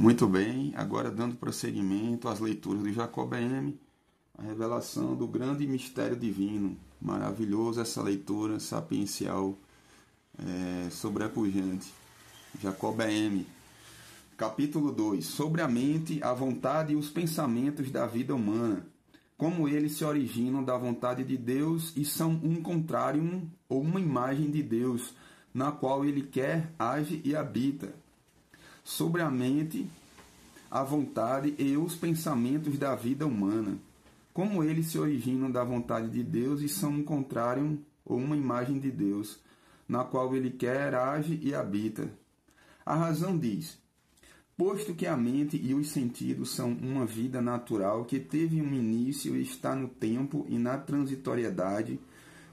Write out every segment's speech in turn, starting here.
Muito bem, agora dando prosseguimento às leituras de Jacob M, a revelação do grande mistério divino. Maravilhoso essa leitura sapiencial, sobrepujante. Jacob M, capítulo 2, sobre a mente, a vontade e os pensamentos da vida humana, como eles se originam da vontade de Deus e são um contrário ou uma imagem de Deus, na qual ele quer, age e habita. Sobre a mente, a vontade e os pensamentos da vida humana, como eles se originam da vontade de Deus e são um contrário ou uma imagem de Deus, na qual ele quer, age e habita. A razão diz: posto que a mente e os sentidos são uma vida natural que teve um início e está no tempo e na transitoriedade,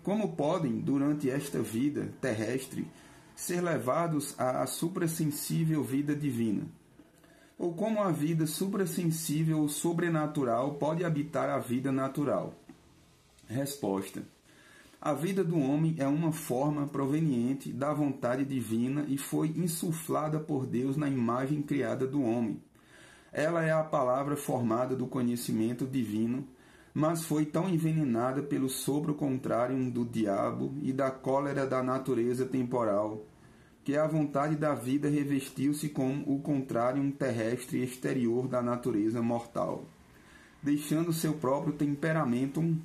como podem, durante esta vida terrestre, ser levados à suprassensível vida divina? Ou como a vida suprassensível ou sobrenatural pode habitar a vida natural? Resposta: a vida do homem é uma forma proveniente da vontade divina e foi insuflada por Deus na imagem criada do homem. Ela é a palavra formada do conhecimento divino, mas foi tão envenenada pelo sopro contrário do diabo e da cólera da natureza temporal, que a vontade da vida revestiu-se com o contrário terrestre exterior da natureza mortal, deixando seu próprio temperamento,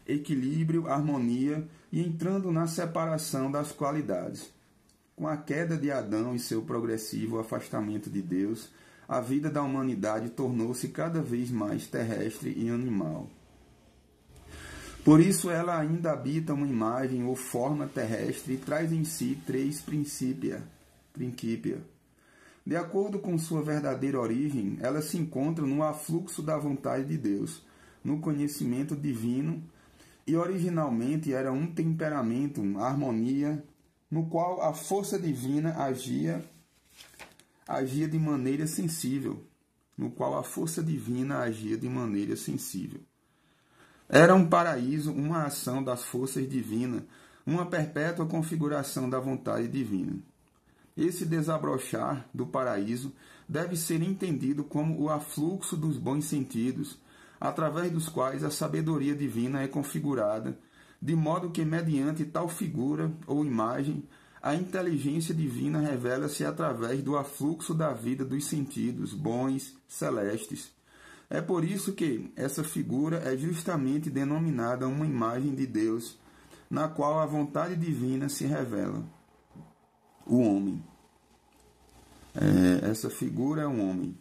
equilíbrio, harmonia e entrando na separação das qualidades. Com a queda de Adão e seu progressivo afastamento de Deus, a vida da humanidade tornou-se cada vez mais terrestre e animal. Por isso ela ainda habita uma imagem ou forma terrestre e traz em si três princípia. De acordo com sua verdadeira origem, ela se encontra no afluxo da vontade de Deus, no conhecimento divino, e originalmente era um temperamento, harmonia, no qual a força divina agia de maneira sensível. Era um paraíso, uma ação das forças divinas, uma perpétua configuração da vontade divina. Esse desabrochar do paraíso deve ser entendido como o afluxo dos bons sentidos, através dos quais a sabedoria divina é configurada, de modo que, mediante tal figura ou imagem, a inteligência divina revela-se através do afluxo da vida dos sentidos bons, celestes. É por isso que essa figura é justamente denominada uma imagem de Deus, na qual a vontade divina se revela. O homem. Essa figura é um homem.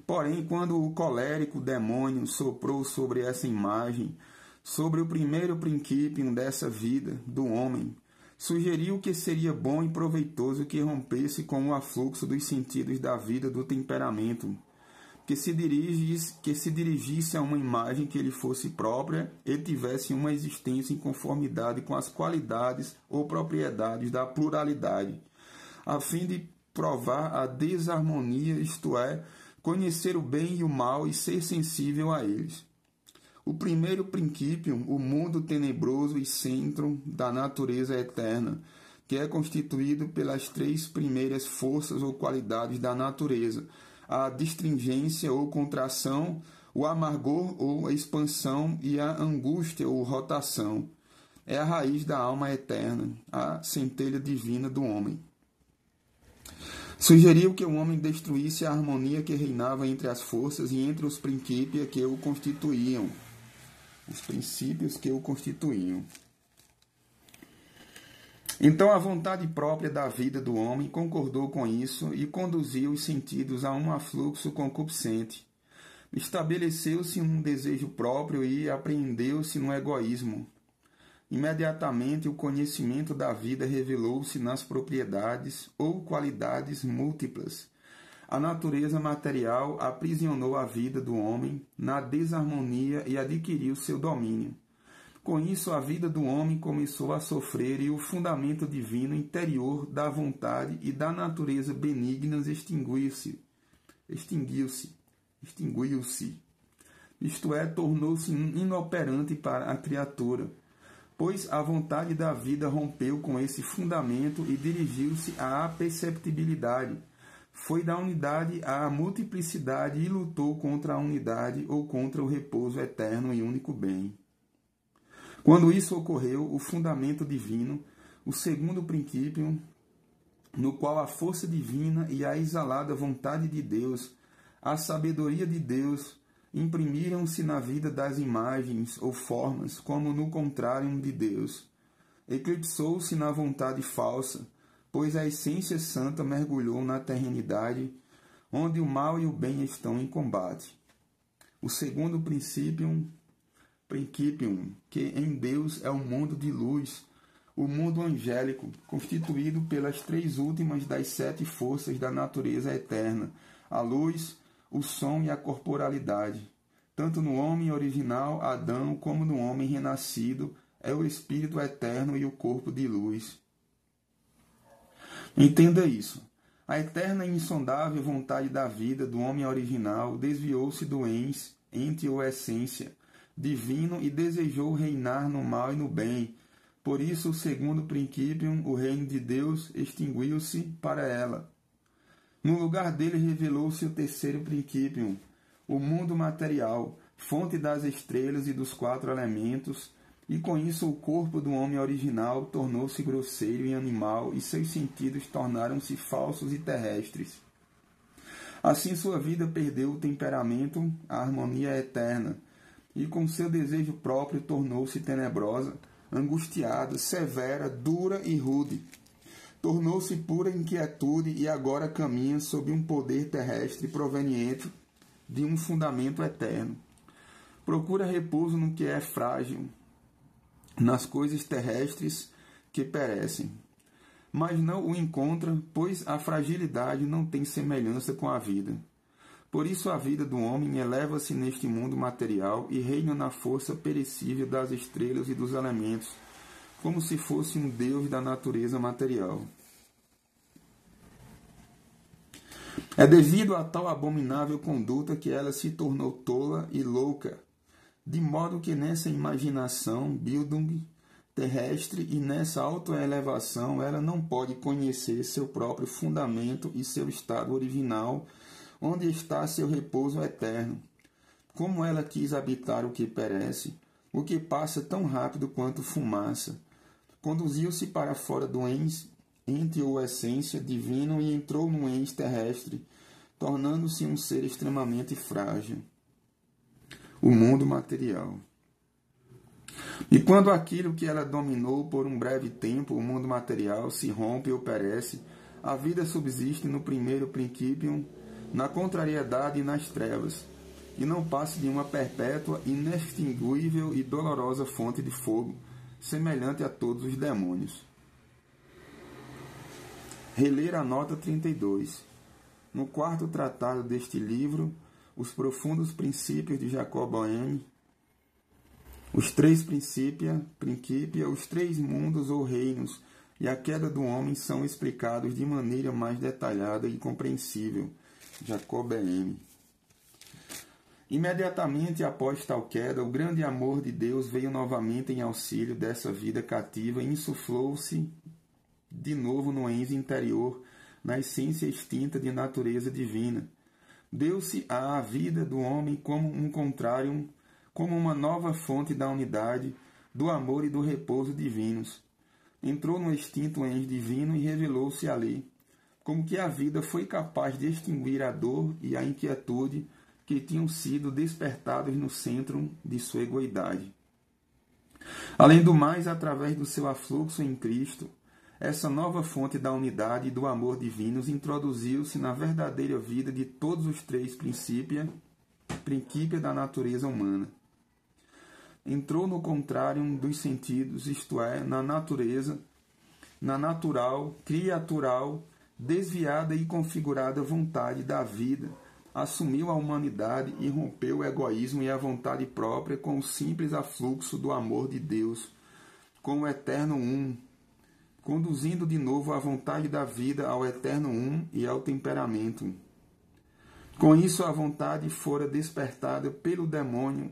Porém, quando o colérico demônio soprou sobre essa imagem, sobre o primeiro princípio dessa vida do homem, sugeriu que seria bom e proveitoso que rompesse com o afluxo dos sentidos da vida do temperamento, que se dirigisse a uma imagem que lhe fosse própria e tivesse uma existência em conformidade com as qualidades ou propriedades da pluralidade, a fim de provar a desarmonia, isto é, conhecer o bem e o mal e ser sensível a eles. O primeiro princípio, o mundo tenebroso e centro da natureza eterna, que é constituído pelas três primeiras forças ou qualidades da natureza: a distringência ou contração, o amargor ou expansão e a angústia ou rotação. É a raiz da alma eterna, a centelha divina do homem. Sugeriu que o homem destruísse a harmonia que reinava entre as forças e entre os princípios que o constituíam. Então a vontade própria da vida do homem concordou com isso e conduziu os sentidos a um afluxo concupiscente. Estabeleceu-se um desejo próprio e apreendeu-se no egoísmo. Imediatamente o conhecimento da vida revelou-se nas propriedades ou qualidades múltiplas. A natureza material aprisionou a vida do homem na desarmonia e adquiriu seu domínio. Com isso, a vida do homem começou a sofrer e o fundamento divino interior da vontade e da natureza benignas extinguiu-se. Isto é, tornou-se inoperante para a criatura, pois a vontade da vida rompeu com esse fundamento e dirigiu-se à aperceptibilidade, foi da unidade à multiplicidade e lutou contra a unidade ou contra o repouso eterno e único bem. Quando isso ocorreu, o fundamento divino, o segundo princípio, no qual a força divina e a exalada vontade de Deus, a sabedoria de Deus, imprimiram-se na vida das imagens ou formas, como no contrário de Deus. Eclipsou-se na vontade falsa, pois a essência santa mergulhou na terrenidade, onde o mal e o bem estão em combate. O segundo principium, que em Deus é o mundo de luz, o mundo angélico, constituído pelas três últimas das 7 forças da natureza eterna, a luz, o som e a corporalidade. Tanto no homem original, Adão, como no homem renascido, é o Espírito eterno e o corpo de luz. Entenda isso. A eterna e insondável vontade da vida do homem original desviou-se do ens, ente ou essência, divino e desejou reinar no mal e no bem. Por isso, o segundo princípio, o reino de Deus, extinguiu-se para ela. No lugar dele revelou-se o terceiro princípio, o mundo material, fonte das estrelas e dos 4 elementos, e com isso o corpo do homem original tornou-se grosseiro e animal, e seus sentidos tornaram-se falsos e terrestres. Assim sua vida perdeu o temperamento, a harmonia eterna, e com seu desejo próprio tornou-se tenebrosa, angustiada, severa, dura e rude. Tornou-se pura inquietude e agora caminha sob um poder terrestre proveniente de um fundamento eterno. Procura repouso no que é frágil, nas coisas terrestres que perecem. Mas não o encontra, pois a fragilidade não tem semelhança com a vida. Por isso a vida do homem eleva-se neste mundo material e reina na força perecível das estrelas e dos elementos, como se fosse um deus da natureza material. É devido a tal abominável conduta que ela se tornou tola e louca, de modo que nessa imaginação, Bildung, terrestre e nessa autoelevação ela não pode conhecer seu próprio fundamento e seu estado original, onde está seu repouso eterno. Como ela quis habitar o que perece, o que passa tão rápido quanto fumaça, conduziu-se para fora do ens, ente ou essência divino e entrou no ens terrestre, tornando-se um ser extremamente frágil. O mundo material. E quando aquilo que ela dominou por um breve tempo, o mundo material, se rompe ou perece, a vida subsiste no primeiro princípio, na contrariedade e nas trevas, e não passa de uma perpétua, inextinguível e dolorosa fonte de fogo, semelhante a todos os demônios. Reler a nota 32. No 4º tratado deste livro, Os Profundos Princípios de Jacob Boehme, os 3 princípia, os 3 mundos ou reinos e a queda do homem são explicados de maneira mais detalhada e compreensível. Jacob Boehme. Imediatamente após tal queda, o grande amor de Deus veio novamente em auxílio dessa vida cativa e insuflou-se de novo no ens interior, na essência extinta de natureza divina. Deu-se à vida do homem como um contrário, como uma nova fonte da unidade, do amor e do repouso divinos. Entrou no extinto ens divino e revelou-se ali, como que a vida foi capaz de extinguir a dor e a inquietude que tinham sido despertados no centro de sua egoidade. Além do mais, através do seu afluxo em Cristo, essa nova fonte da unidade e do amor divinos introduziu-se na verdadeira vida de todos os 3 princípios da natureza humana. Entrou no contrário dos sentidos, isto é, na natureza, na natural, criatural, desviada e configurada vontade da vida, assumiu a humanidade e rompeu o egoísmo e a vontade própria com o simples afluxo do amor de Deus, com o eterno um, conduzindo de novo a vontade da vida ao eterno um e ao temperamento. Com isso a vontade fora despertada pelo demônio.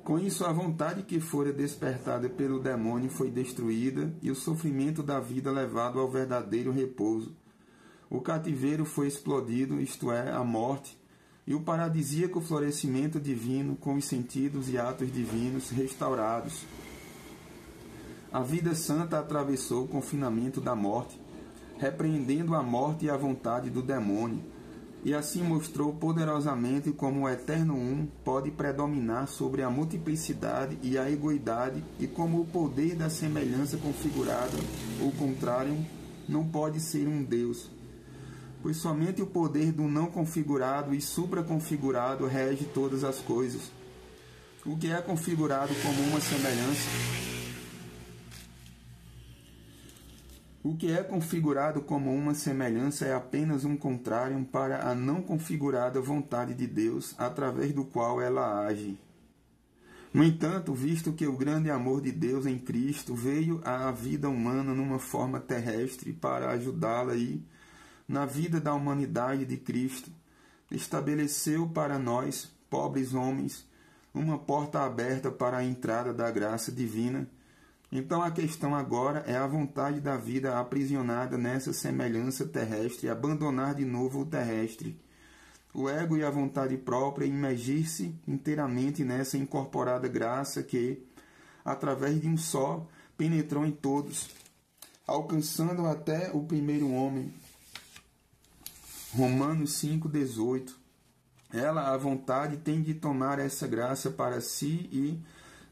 Com isso a vontade que fora despertada pelo demônio foi destruída e o sofrimento da vida levado ao verdadeiro repouso. O cativeiro foi explodido, isto é, a morte, e o paradisíaco florescimento divino com os sentidos e atos divinos restaurados. A vida santa atravessou o confinamento da morte, repreendendo a morte e a vontade do demônio, e assim mostrou poderosamente como o Eterno Um pode predominar sobre a multiplicidade e a egoidade, e como o poder da semelhança configurada, ou contrário, não pode ser um Deus, pois somente o poder do não configurado e supraconfigurado rege todas as coisas. O que é configurado como uma semelhança é apenas um contrário para a não configurada vontade de Deus, através do qual ela age. No entanto, visto que o grande amor de Deus em Cristo veio à vida humana numa forma terrestre para ajudá-la e, na vida da humanidade de Cristo, estabeleceu para nós, pobres homens, uma porta aberta para a entrada da graça divina. Então a questão agora é a vontade da vida aprisionada nessa semelhança terrestre, abandonar de novo o terrestre, o ego e a vontade própria, imergir-se inteiramente nessa incorporada graça que, através de um só, penetrou em todos, alcançando até o primeiro homem. Romanos 5,18. Ela, a vontade, tem de tomar essa graça para si e,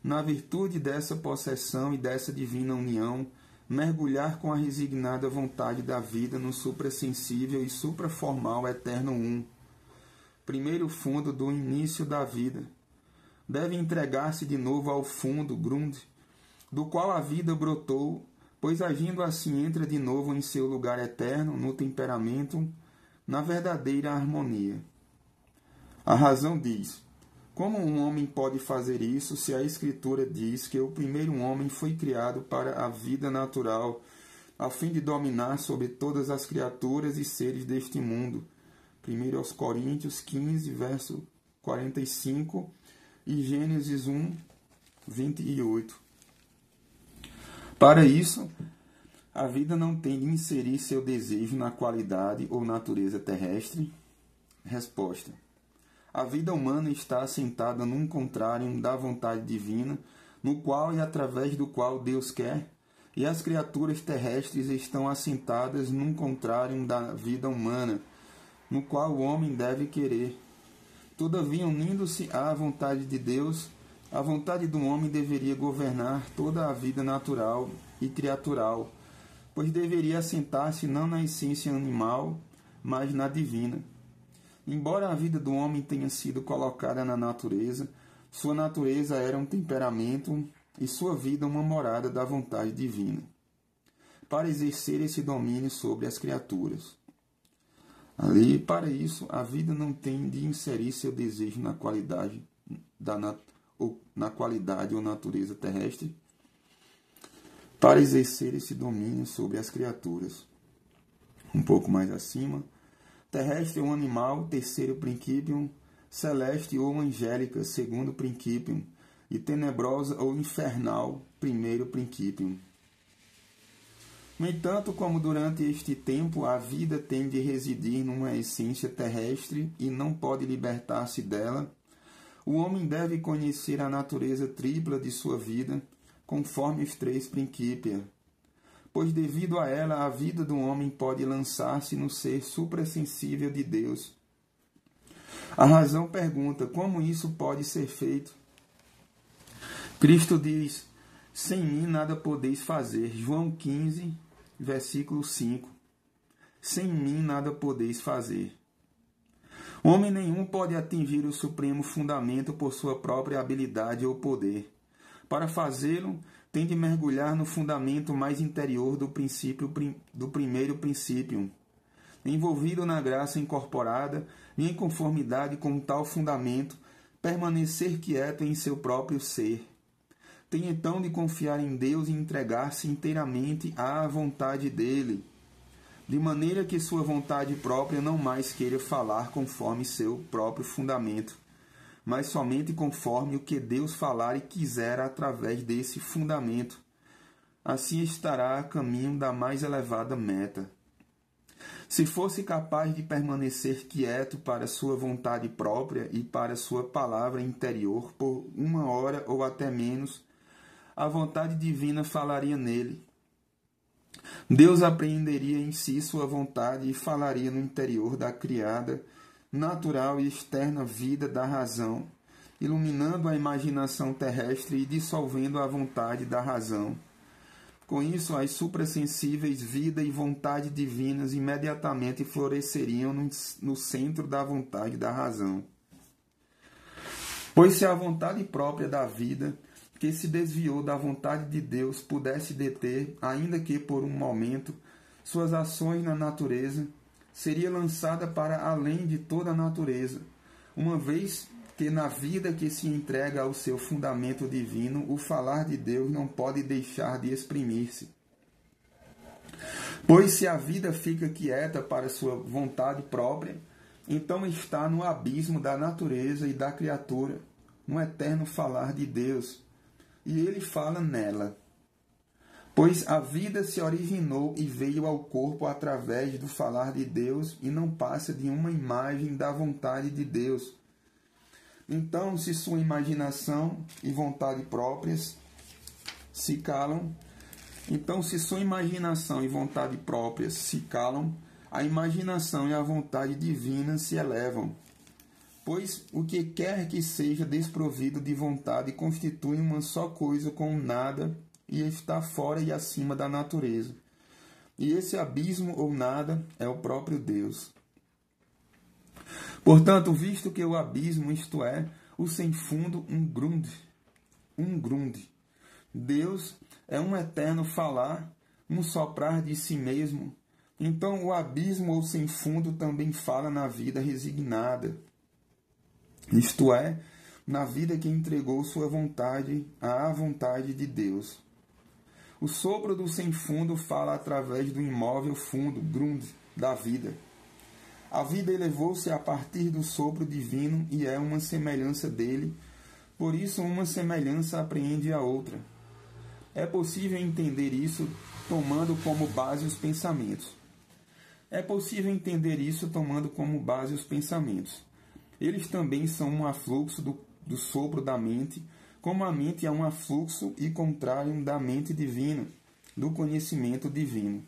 na virtude dessa possessão e dessa divina união, mergulhar com a resignada vontade da vida no suprassensível e supraformal Eterno Um, primeiro fundo do início da vida. Deve entregar-se de novo ao fundo, Grund, do qual a vida brotou, pois agindo assim entra de novo em seu lugar eterno, no temperamento, na verdadeira harmonia. A razão diz: como um homem pode fazer isso se a Escritura diz que o primeiro homem foi criado para a vida natural, a fim de dominar sobre todas as criaturas e seres deste mundo? 1 aos Coríntios 15, verso 45 e Gênesis 1, 28. Para isso, a vida não tem de inserir seu desejo na qualidade ou natureza terrestre? Resposta: a vida humana está assentada num contrário da vontade divina, no qual e através do qual Deus quer, e as criaturas terrestres estão assentadas num contrário da vida humana, no qual o homem deve querer. Todavia, unindo-se à vontade de Deus, a vontade do homem deveria governar toda a vida natural e criatural, pois deveria assentar-se não na essência animal, mas na divina. Embora a vida do homem tenha sido colocada na natureza, sua natureza era um temperamento e sua vida uma morada da vontade divina, para exercer esse domínio sobre as criaturas. Para isso, a vida não tem de inserir seu desejo na qualidade ou natureza terrestre, para exercer esse domínio sobre as criaturas. Um pouco mais acima: terrestre ou animal, terceiro principium, celeste ou angélica, segundo principium, e tenebrosa ou infernal, primeiro principium. No entanto, como durante este tempo a vida tem de residir numa essência terrestre e não pode libertar-se dela, o homem deve conhecer a natureza tripla de sua vida, conforme os três princípios, pois devido a ela a vida do homem pode lançar-se no ser suprassensível de Deus. A razão pergunta: como isso pode ser feito? Cristo diz: sem mim nada podeis fazer. João 15, versículo 5. Sem mim nada podeis fazer. Homem nenhum pode atingir o supremo fundamento por sua própria habilidade ou poder. Para fazê-lo, tem de mergulhar no fundamento mais interior do primeiro princípio, envolvido na graça incorporada e em conformidade com tal fundamento, permanecer quieto em seu próprio ser. Tem então de confiar em Deus e entregar-se inteiramente à vontade dele, de maneira que sua vontade própria não mais queira falar conforme seu próprio fundamento, mas somente conforme o que Deus falar e quiser através desse fundamento. Assim estará a caminho da mais elevada meta. Se fosse capaz de permanecer quieto para sua vontade própria e para sua palavra interior por 1 hora ou até menos, a vontade divina falaria nele. Deus apreenderia em si sua vontade e falaria no interior da criada, natural e externa vida da razão, iluminando a imaginação terrestre e dissolvendo a vontade da razão. Com isso, as suprassensíveis vida e vontade divinas imediatamente floresceriam no centro da vontade da razão. Pois se a vontade própria da vida, que se desviou da vontade de Deus, pudesse deter, ainda que por um momento, suas ações na natureza, seria lançada para além de toda a natureza, uma vez que na vida que se entrega ao seu fundamento divino, o falar de Deus não pode deixar de exprimir-se. Pois se a vida fica quieta para sua vontade própria, então está no abismo da natureza e da criatura, no eterno falar de Deus, e ele fala nela. Pois a vida se originou e veio ao corpo através do falar de Deus e não passa de uma imagem da vontade de Deus. Então, se sua imaginação e vontade próprias se calam, a imaginação e a vontade divina se elevam. Pois o que quer que seja desprovido de vontade constitui uma só coisa com o nada e está fora e acima da natureza. E esse abismo ou nada é o próprio Deus. Portanto, visto que o abismo, isto é, o sem fundo, um grunde. Deus é um eterno falar, um soprar de si mesmo. Então o abismo ou sem fundo também fala na vida resignada. Isto é, na vida que entregou sua vontade à vontade de Deus. O sopro do sem fundo fala através do imóvel fundo, grund, da vida. A vida elevou-se a partir do sopro divino e é uma semelhança dele, por isso uma semelhança apreende a outra. É possível entender isso tomando como base os pensamentos. Eles também são um afluxo do sopro da mente, como a mente é um afluxo e contrário da mente divina, do conhecimento divino.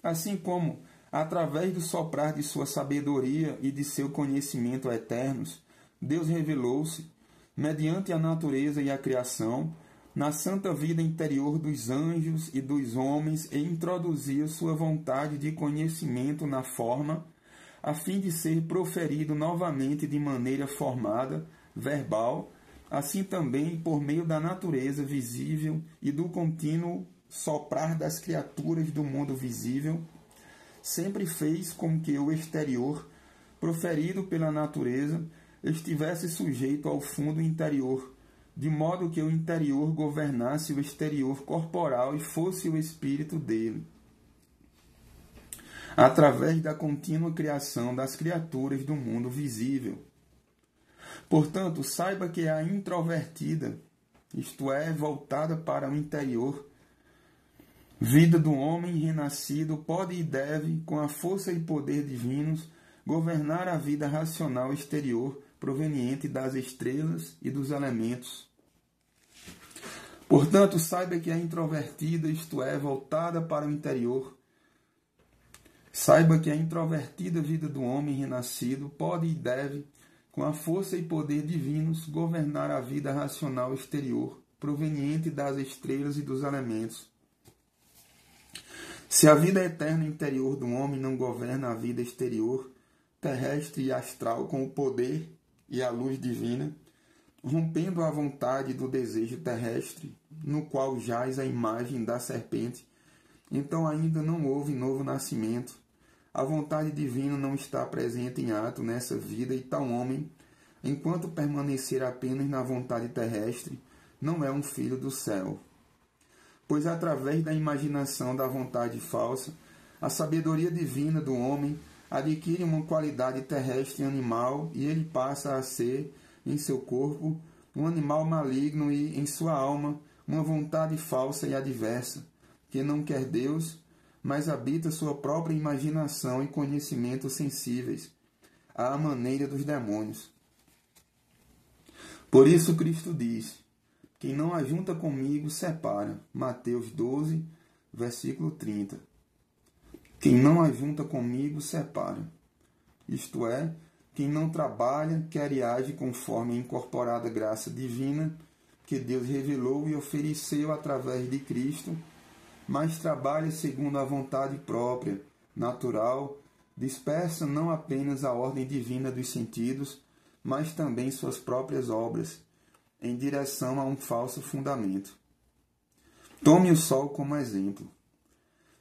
Assim como, através do soprar de sua sabedoria e de seu conhecimento eternos, Deus revelou-se, mediante a natureza e a criação, na santa vida interior dos anjos e dos homens e introduziu sua vontade de conhecimento na forma, a fim de ser proferido novamente de maneira formada, verbal, assim também por meio da natureza visível e do contínuo soprar das criaturas do mundo visível, sempre fez com que o exterior, proferido pela natureza, estivesse sujeito ao fundo interior, de modo que o interior governasse o exterior corporal e fosse o espírito dele, através da contínua criação das criaturas do mundo visível. Portanto, saiba que a introvertida, isto é, voltada para o interior, vida do homem renascido pode e deve, com a força e poder divinos, governar a vida racional exterior proveniente das estrelas e dos elementos. Portanto, saiba que a introvertida, isto é, voltada para o interior, saiba que a introvertida vida do homem renascido pode e deve, com a força e poder divinos, governar a vida racional exterior proveniente das estrelas e dos elementos. Se a vida eterna interior do homem não governa a vida exterior, terrestre e astral com o poder e a luz divina, rompendo a vontade do desejo terrestre, no qual jaz a imagem da serpente, então ainda não houve novo nascimento. A vontade divina não está presente em ato nessa vida e tal homem, enquanto permanecer apenas na vontade terrestre, não é um filho do céu. Pois através da imaginação da vontade falsa, a sabedoria divina do homem adquire uma qualidade terrestre e animal e ele passa a ser, em seu corpo, um animal maligno e, em sua alma, uma vontade falsa e adversa, que não quer Deus, mas habita sua própria imaginação e conhecimentos sensíveis, à maneira dos demônios. Por isso Cristo diz: quem não ajunta comigo, separa. Mateus 12, versículo 30. Quem não ajunta comigo, separa. Isto é, quem não trabalha, quer e age conforme a incorporada graça divina que Deus revelou e ofereceu através de Cristo, mas trabalha segundo a vontade própria, natural, dispersa não apenas a ordem divina dos sentidos, mas também suas próprias obras, em direção a um falso fundamento. Tome o sol como exemplo.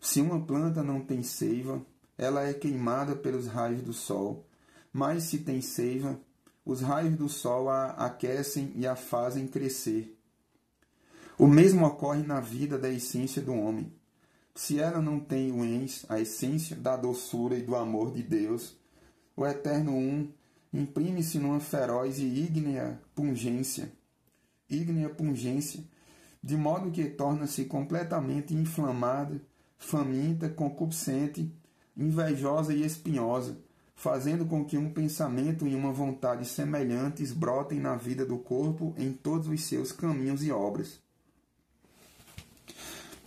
Se uma planta não tem seiva, ela é queimada pelos raios do sol, mas se tem seiva, os raios do sol a aquecem e a fazem crescer. O mesmo ocorre na vida da essência do homem. Se ela não tem o ens, a essência da doçura e do amor de Deus, o Eterno Um imprime-se numa feroz e ígnea pungência, de modo que torna-se completamente inflamada, faminta, concupiscente, invejosa e espinhosa, fazendo com que um pensamento e uma vontade semelhantes brotem na vida do corpo em todos os seus caminhos e obras.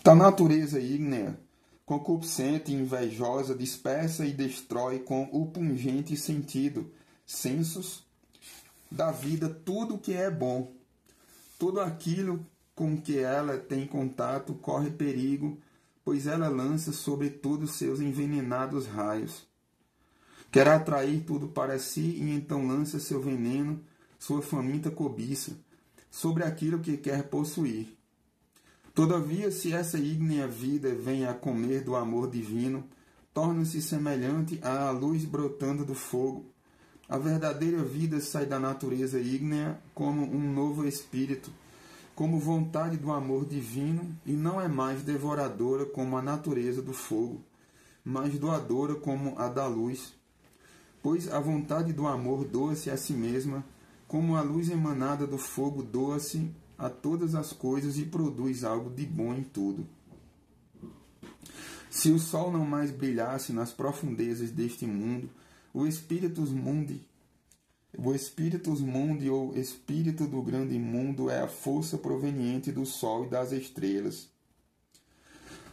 Da natureza ígnea, concupiscente e invejosa, dispersa e destrói com o pungente sentido, sensos da vida tudo o que é bom. Tudo aquilo com que ela tem contato corre perigo, pois ela lança sobre tudo seus envenenados raios. Quer atrair tudo para si e então lança seu veneno, sua faminta cobiça, sobre aquilo que quer possuir. Todavia, se essa ígnea vida vem a comer do amor divino, torna-se semelhante à luz brotando do fogo. A verdadeira vida sai da natureza ígnea como um novo espírito, como vontade do amor divino, e não é mais devoradora como a natureza do fogo, mas doadora como a da luz. Pois a vontade do amor doa-se a si mesma, como a luz emanada do fogo doa-se a todas as coisas e produz algo de bom em tudo. Se o sol não mais brilhasse nas profundezas deste mundo, o Spiritus Mundi ou espírito do grande mundo é a força proveniente do sol e das estrelas.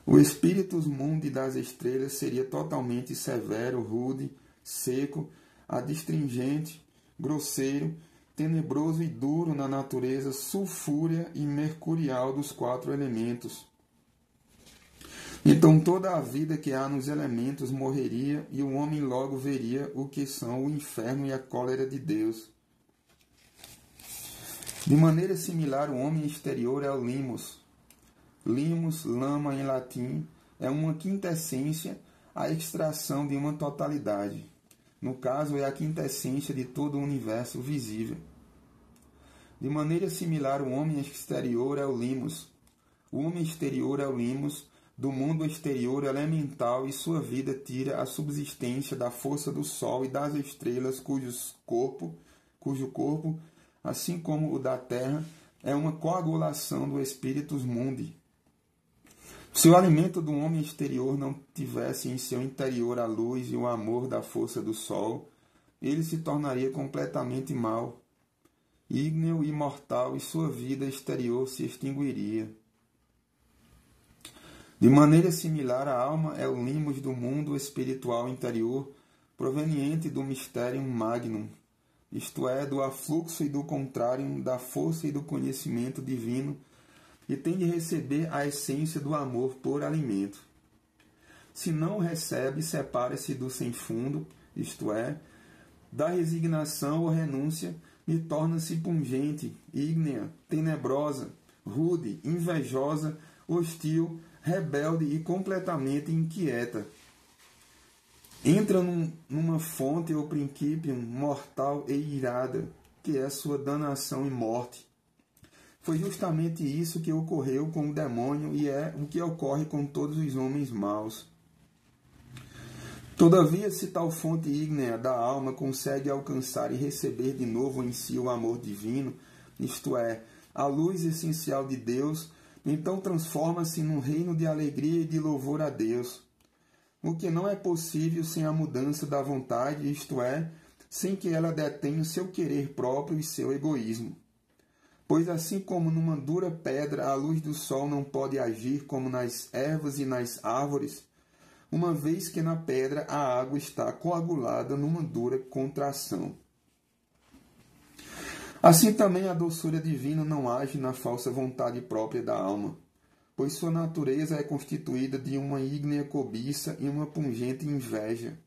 O Spiritus Mundi das estrelas seria totalmente severo, rude, seco, adstringente, grosseiro, tenebroso e duro na natureza sulfúrea e mercurial dos 4 elementos. Então toda a vida que há nos elementos morreria e o homem logo veria o que são o inferno e a cólera de Deus. De maneira similar, o homem exterior é o limos. Limos, lama em latim, é uma quintessência, a extração de uma totalidade. No caso, é a quintessência de todo o universo visível. De maneira similar, o homem exterior é o limos. O homem exterior é o limos do mundo exterior elemental e sua vida tira a subsistência da força do sol e das estrelas cujo corpo, assim como o da terra, é uma coagulação do Spiritus Mundi. Se o alimento do homem exterior não tivesse em seu interior a luz e o amor da força do sol, ele se tornaria completamente mau, ígneo e mortal, e sua vida exterior se extinguiria. De maneira similar, a alma é o limos do mundo espiritual interior, proveniente do Mysterium Magnum, isto é, do afluxo e do contrário da força e do conhecimento divino, e tem de receber a essência do amor por alimento. Se não o recebe, separa-se do sem fundo, isto é, da resignação ou renúncia, e torna-se pungente, ígnea, tenebrosa, rude, invejosa, hostil, rebelde e completamente inquieta. Entra numa fonte ou principium mortal e irada, que é sua danação e morte. Foi justamente isso que ocorreu com o demônio e é o que ocorre com todos os homens maus. Todavia, se tal fonte ígnea da alma consegue alcançar e receber de novo em si o amor divino, isto é, a luz essencial de Deus, então transforma-se num reino de alegria e de louvor a Deus. o que não é possível sem a mudança da vontade, isto é, sem que ela detenha o seu querer próprio e seu egoísmo. Pois assim como numa dura pedra a luz do sol não pode agir como nas ervas e nas árvores, uma vez que na pedra a água está coagulada numa dura contração. Assim também a doçura divina não age na falsa vontade própria da alma, pois sua natureza é constituída de uma ígnea cobiça e uma pungente inveja,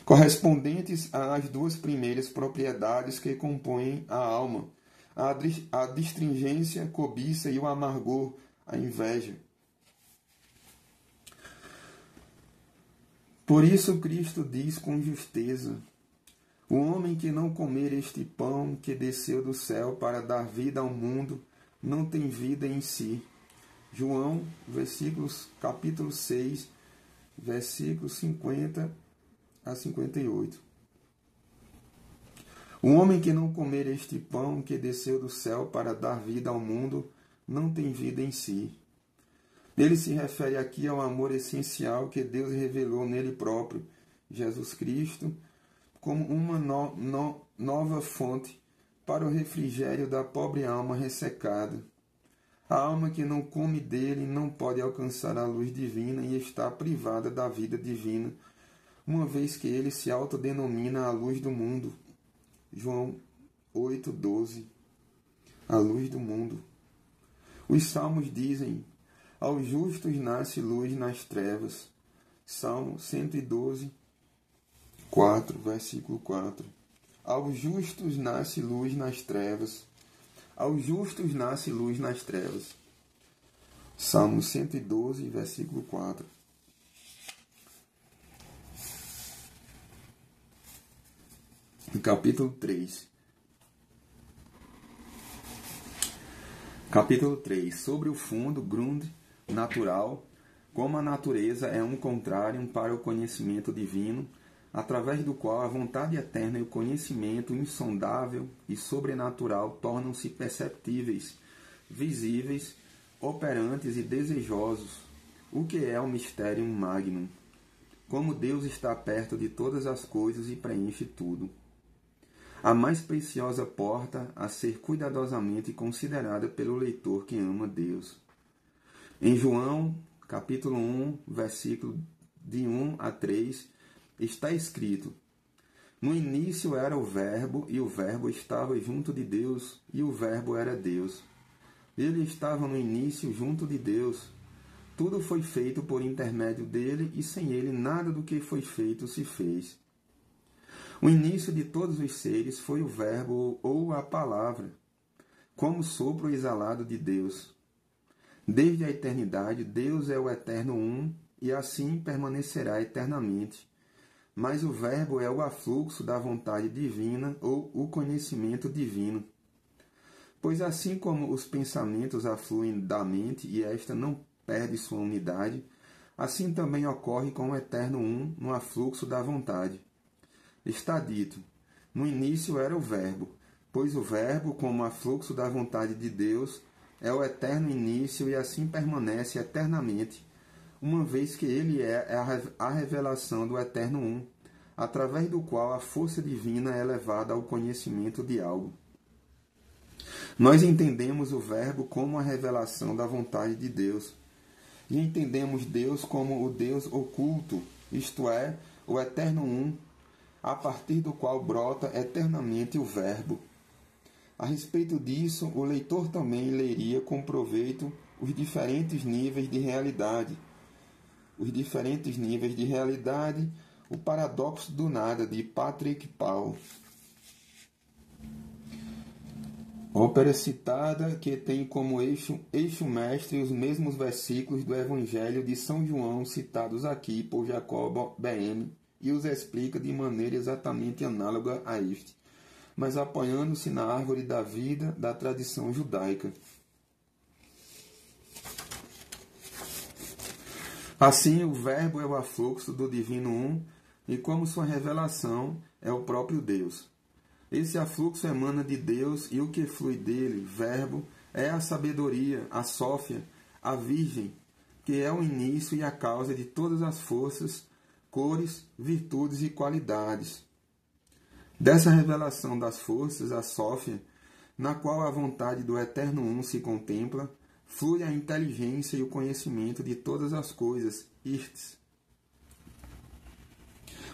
correspondentes às duas primeiras propriedades que compõem a alma, a distringência, cobiça, e o amargor, a inveja. Por isso Cristo diz com justeza: o homem que não comer este pão que desceu do céu para dar vida ao mundo, não tem vida em si. João, capítulo 6, versículos 50 a 58. O homem que não comer este pão que desceu do céu para dar vida ao mundo, não tem vida em si. Ele se refere aqui ao amor essencial que Deus revelou nele próprio, Jesus Cristo, como uma nova fonte para o refrigério da pobre alma ressecada. A alma que não come dele não pode alcançar a luz divina e está privada da vida divina, uma vez que ele se autodenomina a luz do mundo. João 8,12. A luz do mundo. Os salmos dizem: aos justos nasce luz nas trevas. Salmo 112, 4, versículo 4. Aos justos nasce luz nas trevas. Aos justos nasce luz nas trevas. Salmo 112, versículo 4. Capítulo 3. Capítulo 3. Sobre o fundo, Grund, natural, como a natureza é um contrário para o conhecimento divino, através do qual a vontade eterna e o conhecimento insondável e sobrenatural tornam-se perceptíveis, visíveis, operantes e desejosos, o que é o mysterium magnum, como Deus está perto de todas as coisas e preenche tudo. A mais preciosa porta a ser cuidadosamente considerada pelo leitor que ama Deus. Em João, capítulo 1, versículo de 1 a 3, está escrito: no início era o Verbo, e o Verbo estava junto de Deus, e o Verbo era Deus. Ele estava no início junto de Deus. Tudo foi feito por intermédio dele, e sem ele nada do que foi feito se fez. O início de todos os seres foi o Verbo ou a Palavra, como sopro exalado de Deus. Desde a eternidade, Deus é o eterno um, e assim permanecerá eternamente. Mas o Verbo é o afluxo da vontade divina ou o conhecimento divino. Pois assim como os pensamentos afluem da mente e esta não perde sua unidade, assim também ocorre com o eterno um no afluxo da vontade. Está dito: no início era o Verbo, pois o Verbo, como afluxo da vontade de Deus, é o eterno início e assim permanece eternamente, uma vez que ele é a revelação do eterno um, através do qual a força divina é levada ao conhecimento de algo. Nós entendemos o Verbo como a revelação da vontade de Deus, e entendemos Deus como o Deus oculto, isto é, o eterno um, a partir do qual brota eternamente o Verbo. A respeito disso, o leitor também leria com proveito os diferentes níveis de realidade. O paradoxo do nada, de Patrick Paul. Ópera citada que tem como eixo mestre os mesmos versículos do Evangelho de São João citados aqui por Jacob Behm, e os explica de maneira exatamente análoga a este, mas apoiando-se na árvore da vida da tradição judaica. Assim, o Verbo é o afluxo do Divino Um, e como sua revelação é o próprio Deus. Esse afluxo emana de Deus, e o que flui dele, Verbo, é a sabedoria, a Sófia, a Virgem, que é o início e a causa de todas as forças, cores, virtudes e qualidades. Dessa revelação das forças, a Sófia, na qual a vontade do Eterno Um se contempla, flui a inteligência e o conhecimento de todas as coisas, istes.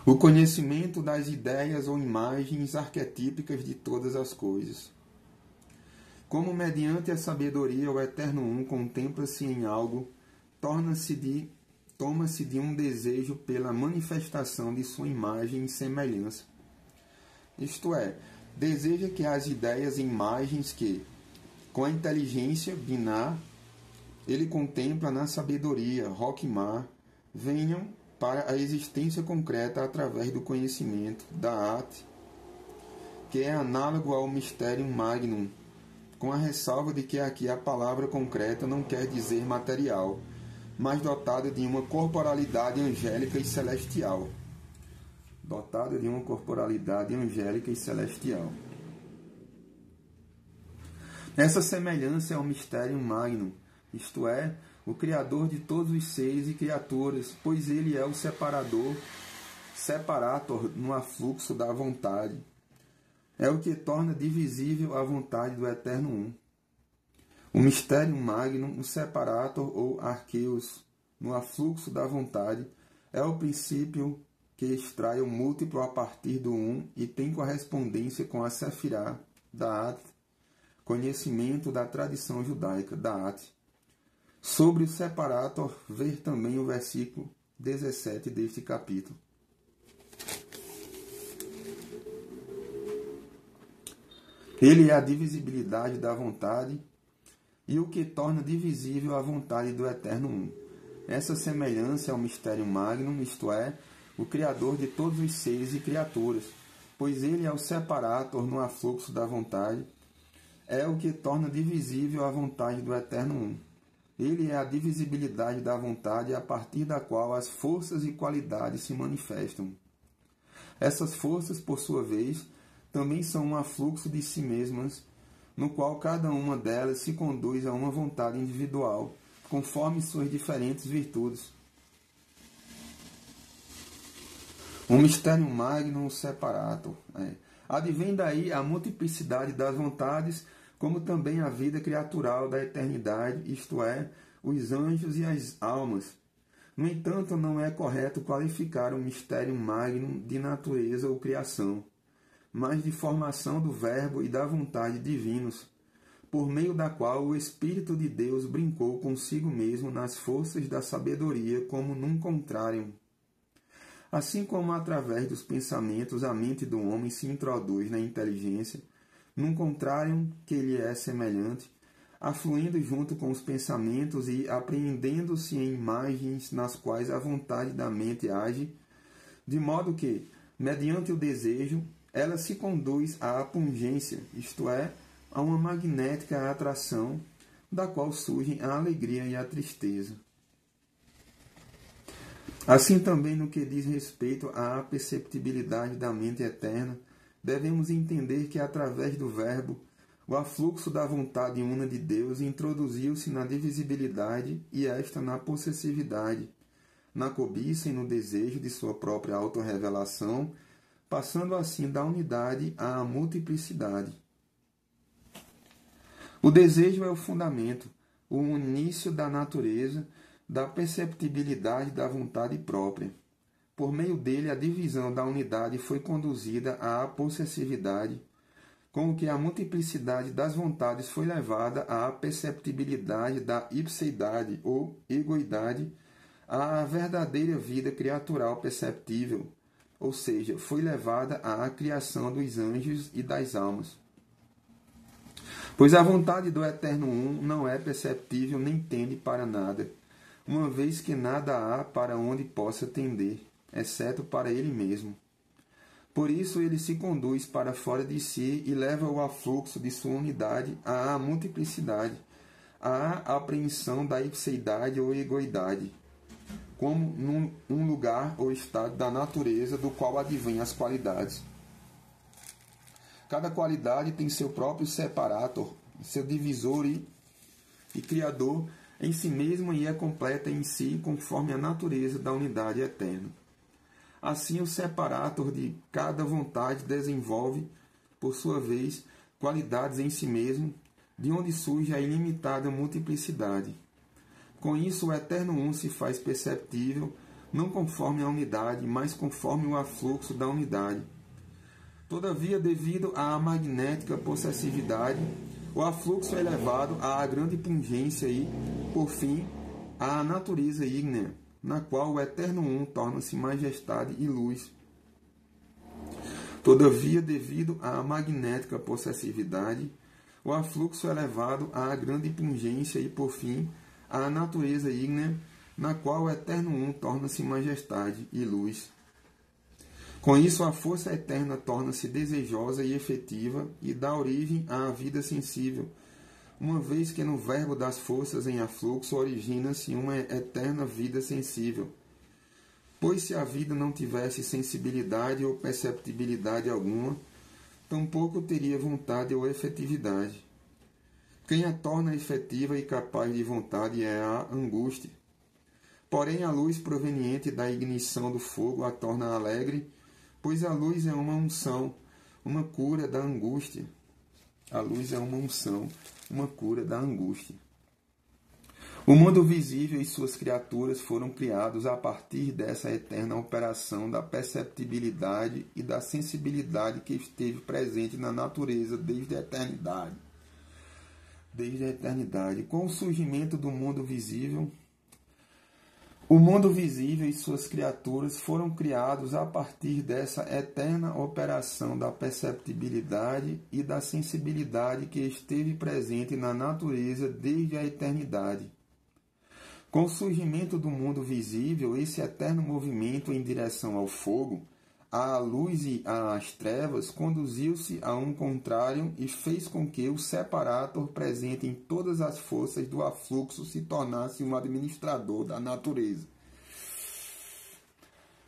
O conhecimento das ideias ou imagens arquetípicas de todas as coisas. Como mediante a sabedoria o Eterno Um contempla-se em algo, toma-se de um desejo pela manifestação de sua imagem e semelhança. Isto é, deseja que as ideias e imagens que, com a inteligência binar, ele contempla na sabedoria, Roquimar, venham para a existência concreta através do conhecimento, da arte, que é análogo ao Mysterium Magnum, com a ressalva de que aqui a palavra concreta não quer dizer material, mas dotada de uma corporalidade angélica e celestial. Dotada de uma corporalidade angélica e celestial. Essa semelhança é o Mysterium Magnum, isto é, o Criador de todos os seres e criaturas, pois ele é o separator no afluxo da vontade. É o que torna divisível a vontade do Eterno Um. O Mysterium Magnum, o separator ou arqueus no afluxo da vontade, é o princípio que extrai o múltiplo a partir do Um e tem correspondência com a Sefirá da At, conhecimento da tradição judaica da At. Sobre o separator, ver também o versículo 17 deste capítulo. Ele é a divisibilidade da vontade e o que torna divisível a vontade do Eterno Um. Essa semelhança é o Mysterium Magnum, isto é, o Criador de todos os seres e criaturas, pois ele é o separator no afluxo da vontade, é o que torna divisível a vontade do Eterno Um. Ele é a divisibilidade da vontade a partir da qual as forças e qualidades se manifestam. Essas forças, por sua vez, também são um afluxo de si mesmas, no qual cada uma delas se conduz a uma vontade individual, conforme suas diferentes virtudes. O Mysterium Magnum Separator. Advém daí a multiplicidade das vontades, como também a vida criatural da eternidade, isto é, os anjos e as almas. No entanto, não é correto qualificar o Mysterium Magnum de natureza ou criação, mas de formação do Verbo e da vontade divinos, por meio da qual o Espírito de Deus brincou consigo mesmo nas forças da sabedoria como num contrário. Assim como através dos pensamentos a mente do homem se introduz na inteligência, num contrário que lhe é semelhante, afluindo junto com os pensamentos e apreendendo-se em imagens nas quais a vontade da mente age, de modo que, mediante o desejo, ela se conduz à pungência, isto é, a uma magnética atração, da qual surgem a alegria e a tristeza. Assim também no que diz respeito à perceptibilidade da mente eterna, devemos entender que através do Verbo, o afluxo da vontade una de Deus introduziu-se na divisibilidade e esta na possessividade, na cobiça e no desejo de sua própria autorrevelação, passando assim da unidade à multiplicidade. O desejo é o fundamento, o início da natureza, da perceptibilidade da vontade própria. Por meio dele, a divisão da unidade foi conduzida à possessividade, com o que a multiplicidade das vontades foi levada à perceptibilidade da ipseidade ou egoidade, à verdadeira vida criatural perceptível, ou seja, foi levada à criação dos anjos e das almas. Pois a vontade do Eterno Um não é perceptível nem tende para nada, uma vez que nada há para onde possa tender, exceto para ele mesmo. Por isso ele se conduz para fora de si e leva o afluxo de sua unidade à multiplicidade, à apreensão da ipseidade ou egoidade, como num lugar ou estado da natureza do qual advêm as qualidades. Cada qualidade tem seu próprio separator, seu divisor e criador, em si mesma e é completa em si, conforme a natureza da unidade eterna. Assim, o separator de cada vontade desenvolve, por sua vez, qualidades em si mesmo, de onde surge a ilimitada multiplicidade. Com isso, o eterno um se faz perceptível, não conforme a unidade, mas conforme o afluxo da unidade. Todavia, devido à magnética possessividade, o afluxo é elevado à grande pungência e, por fim, à natureza ígnea, na qual o eterno um torna-se majestade e luz. Todavia, devido à magnética possessividade, o afluxo é elevado à grande pungência e, por fim, à natureza ígnea, na qual o eterno um torna-se majestade e luz. Com isso, a força eterna torna-se desejosa e efetiva e dá origem à vida sensível, uma vez que no verbo das forças em afluxo origina-se uma eterna vida sensível. Pois se a vida não tivesse sensibilidade ou perceptibilidade alguma, tampouco teria vontade ou efetividade. Quem a torna efetiva e capaz de vontade é a angústia. Porém, a luz proveniente da ignição do fogo a torna alegre, pois a luz é uma unção, uma cura da angústia. A luz é uma unção, uma cura da angústia. O mundo visível e suas criaturas foram criados a partir dessa eterna operação da perceptibilidade e da sensibilidade que esteve presente na natureza desde a eternidade. Com o surgimento do mundo visível, o mundo visível e suas criaturas foram criados a partir dessa eterna operação da perceptibilidade e da sensibilidade que esteve presente na natureza desde a eternidade. Com o surgimento do mundo visível, esse eterno movimento em direção ao fogo, à luz e às trevas, conduziu-se a um contrário e fez com que o separator presente em todas as forças do afluxo se tornasse um administrador da natureza.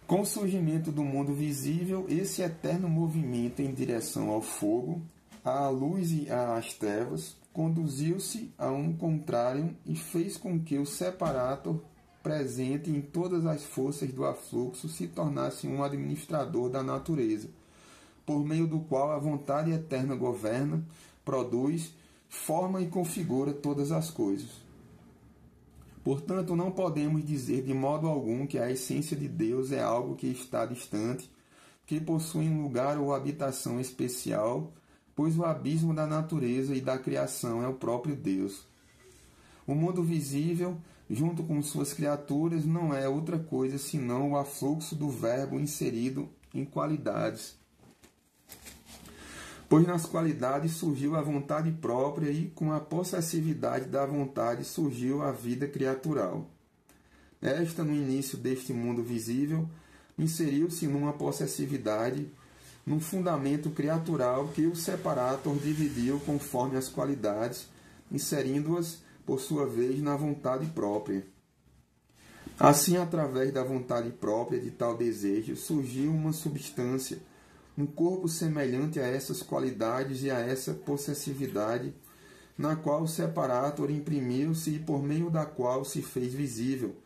Com o surgimento do mundo visível, esse eterno movimento em direção ao fogo, à luz e às trevas, conduziu-se a um contrário e fez com que o separator presente em todas as forças do afluxo se tornasse um administrador da natureza, por meio do qual a vontade eterna governa, produz, forma e configura todas as coisas. Portanto, não podemos dizer de modo algum que a essência de Deus é algo que está distante, que possui um lugar ou habitação especial, pois o abismo da natureza e da criação é o próprio Deus. O mundo visível, junto com suas criaturas, não é outra coisa senão o afluxo do verbo inserido em qualidades. Pois nas qualidades surgiu a vontade própria e, com a possessividade da vontade, surgiu a vida criatural. Esta, no início deste mundo visível, inseriu-se numa possessividade, num fundamento criatural que o separator dividiu conforme as qualidades, inserindo-as, por sua vez, na vontade própria. Assim, através da vontade própria de tal desejo, surgiu uma substância, um corpo semelhante a essas qualidades e a essa possessividade, na qual o separator imprimiu-se e por meio da qual se fez visível,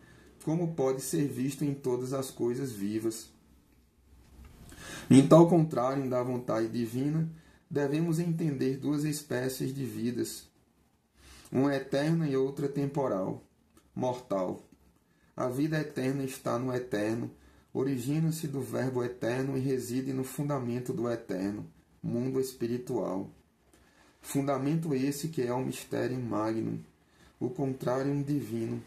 como pode ser visto em todas as coisas vivas. Em tal contrário da vontade divina, devemos entender duas espécies de vidas, uma eterna e outra temporal, mortal. A vida eterna está no eterno, origina-se do verbo eterno e reside no fundamento do eterno, mundo espiritual. Fundamento esse que é o mistério magnum, o contrário divino.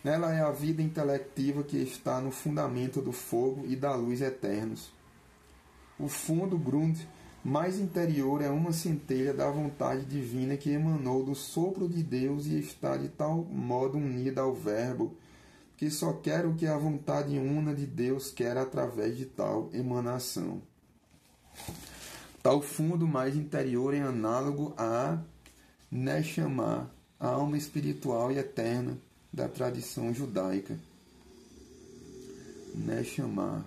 Ela é a vida intelectiva que está no fundamento do fogo e da luz eternos. O fundo Grund mais interior é uma centelha da vontade divina que emanou do sopro de Deus e está de tal modo unida ao verbo que só quer o que a vontade una de Deus quer através de tal emanação. Tal fundo mais interior é análogo a Neshama, a alma espiritual e eterna da tradição judaica. Neshama.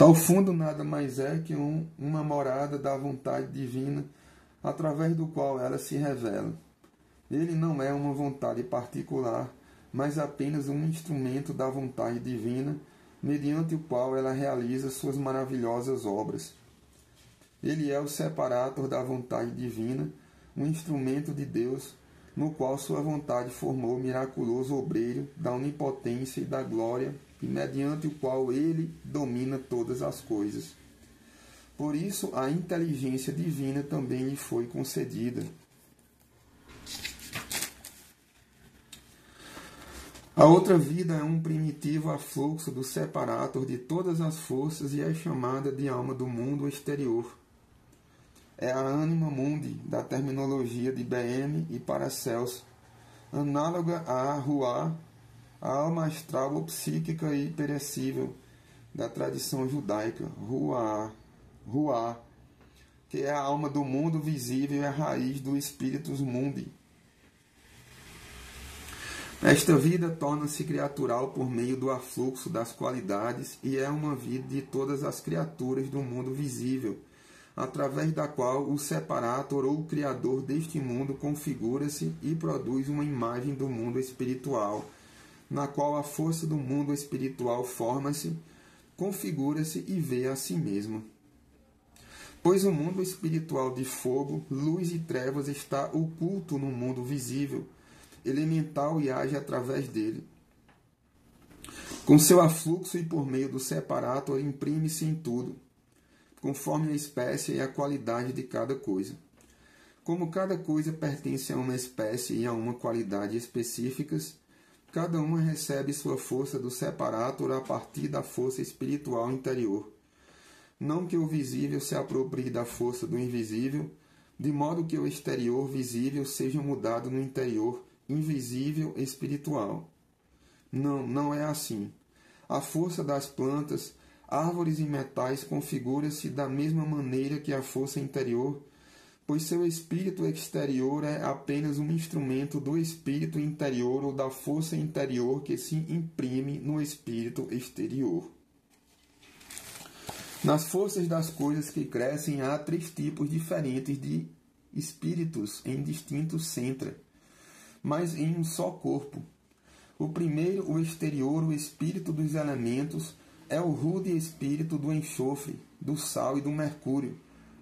Tal fundo nada mais é que uma morada da vontade divina, através do qual ela se revela. Ele não é uma vontade particular, mas apenas um instrumento da vontade divina, mediante o qual ela realiza suas maravilhosas obras. Ele é o separator da vontade divina, um instrumento de Deus, no qual sua vontade formou o miraculoso obreiro da onipotência e da glória, e mediante o qual ele domina todas as coisas. Por isso, a inteligência divina também lhe foi concedida. A outra vida é um primitivo afluxo do separator de todas as forças e é chamada de alma do mundo exterior. É a anima mundi, da terminologia de BM e Paracelso, análoga à Ruá, a alma astral ou psíquica e perecível, da tradição judaica, Ruá, que é a alma do mundo visível e a raiz do spiritus mundi. Esta vida torna-se criatural por meio do afluxo das qualidades e é uma vida de todas as criaturas do mundo visível, através da qual o separator ou o criador deste mundo configura-se e produz uma imagem do mundo espiritual, na qual a força do mundo espiritual forma-se, configura-se e vê a si mesma. Pois o mundo espiritual de fogo, luz e trevas está oculto no mundo visível, elemental e age através dele. Com seu afluxo e por meio do separator, imprime-se em tudo, conforme a espécie e a qualidade de cada coisa. Como cada coisa pertence a uma espécie e a uma qualidade específicas, cada uma recebe sua força do separator a partir da força espiritual interior. Não que o visível se aproprie da força do invisível, de modo que o exterior visível seja mudado no interior invisível espiritual. Não é assim. A força das plantas, árvores e metais configura-se da mesma maneira que a força interior, pois seu espírito exterior é apenas um instrumento do espírito interior ou da força interior que se imprime no espírito exterior. Nas forças das coisas que crescem há 3 tipos diferentes de espíritos em distintos centra, mas em um só corpo. O primeiro, o exterior, o espírito dos elementos, é o rude espírito do enxofre, do sal e do mercúrio,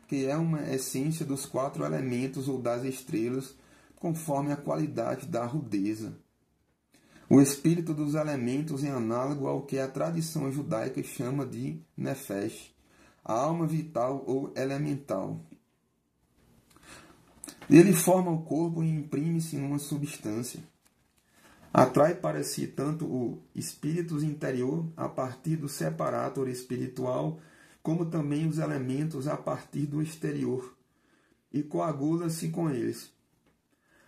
que é uma essência dos 4 elementos ou das estrelas, conforme a qualidade da rudeza. O espírito dos elementos é análogo ao que a tradição judaica chama de nefesh, a alma vital ou elemental. Ele forma o corpo e imprime-se numa substância. Atrai para si tanto o espírito interior a partir do separator espiritual, como também os elementos a partir do exterior, e coagula-se com eles.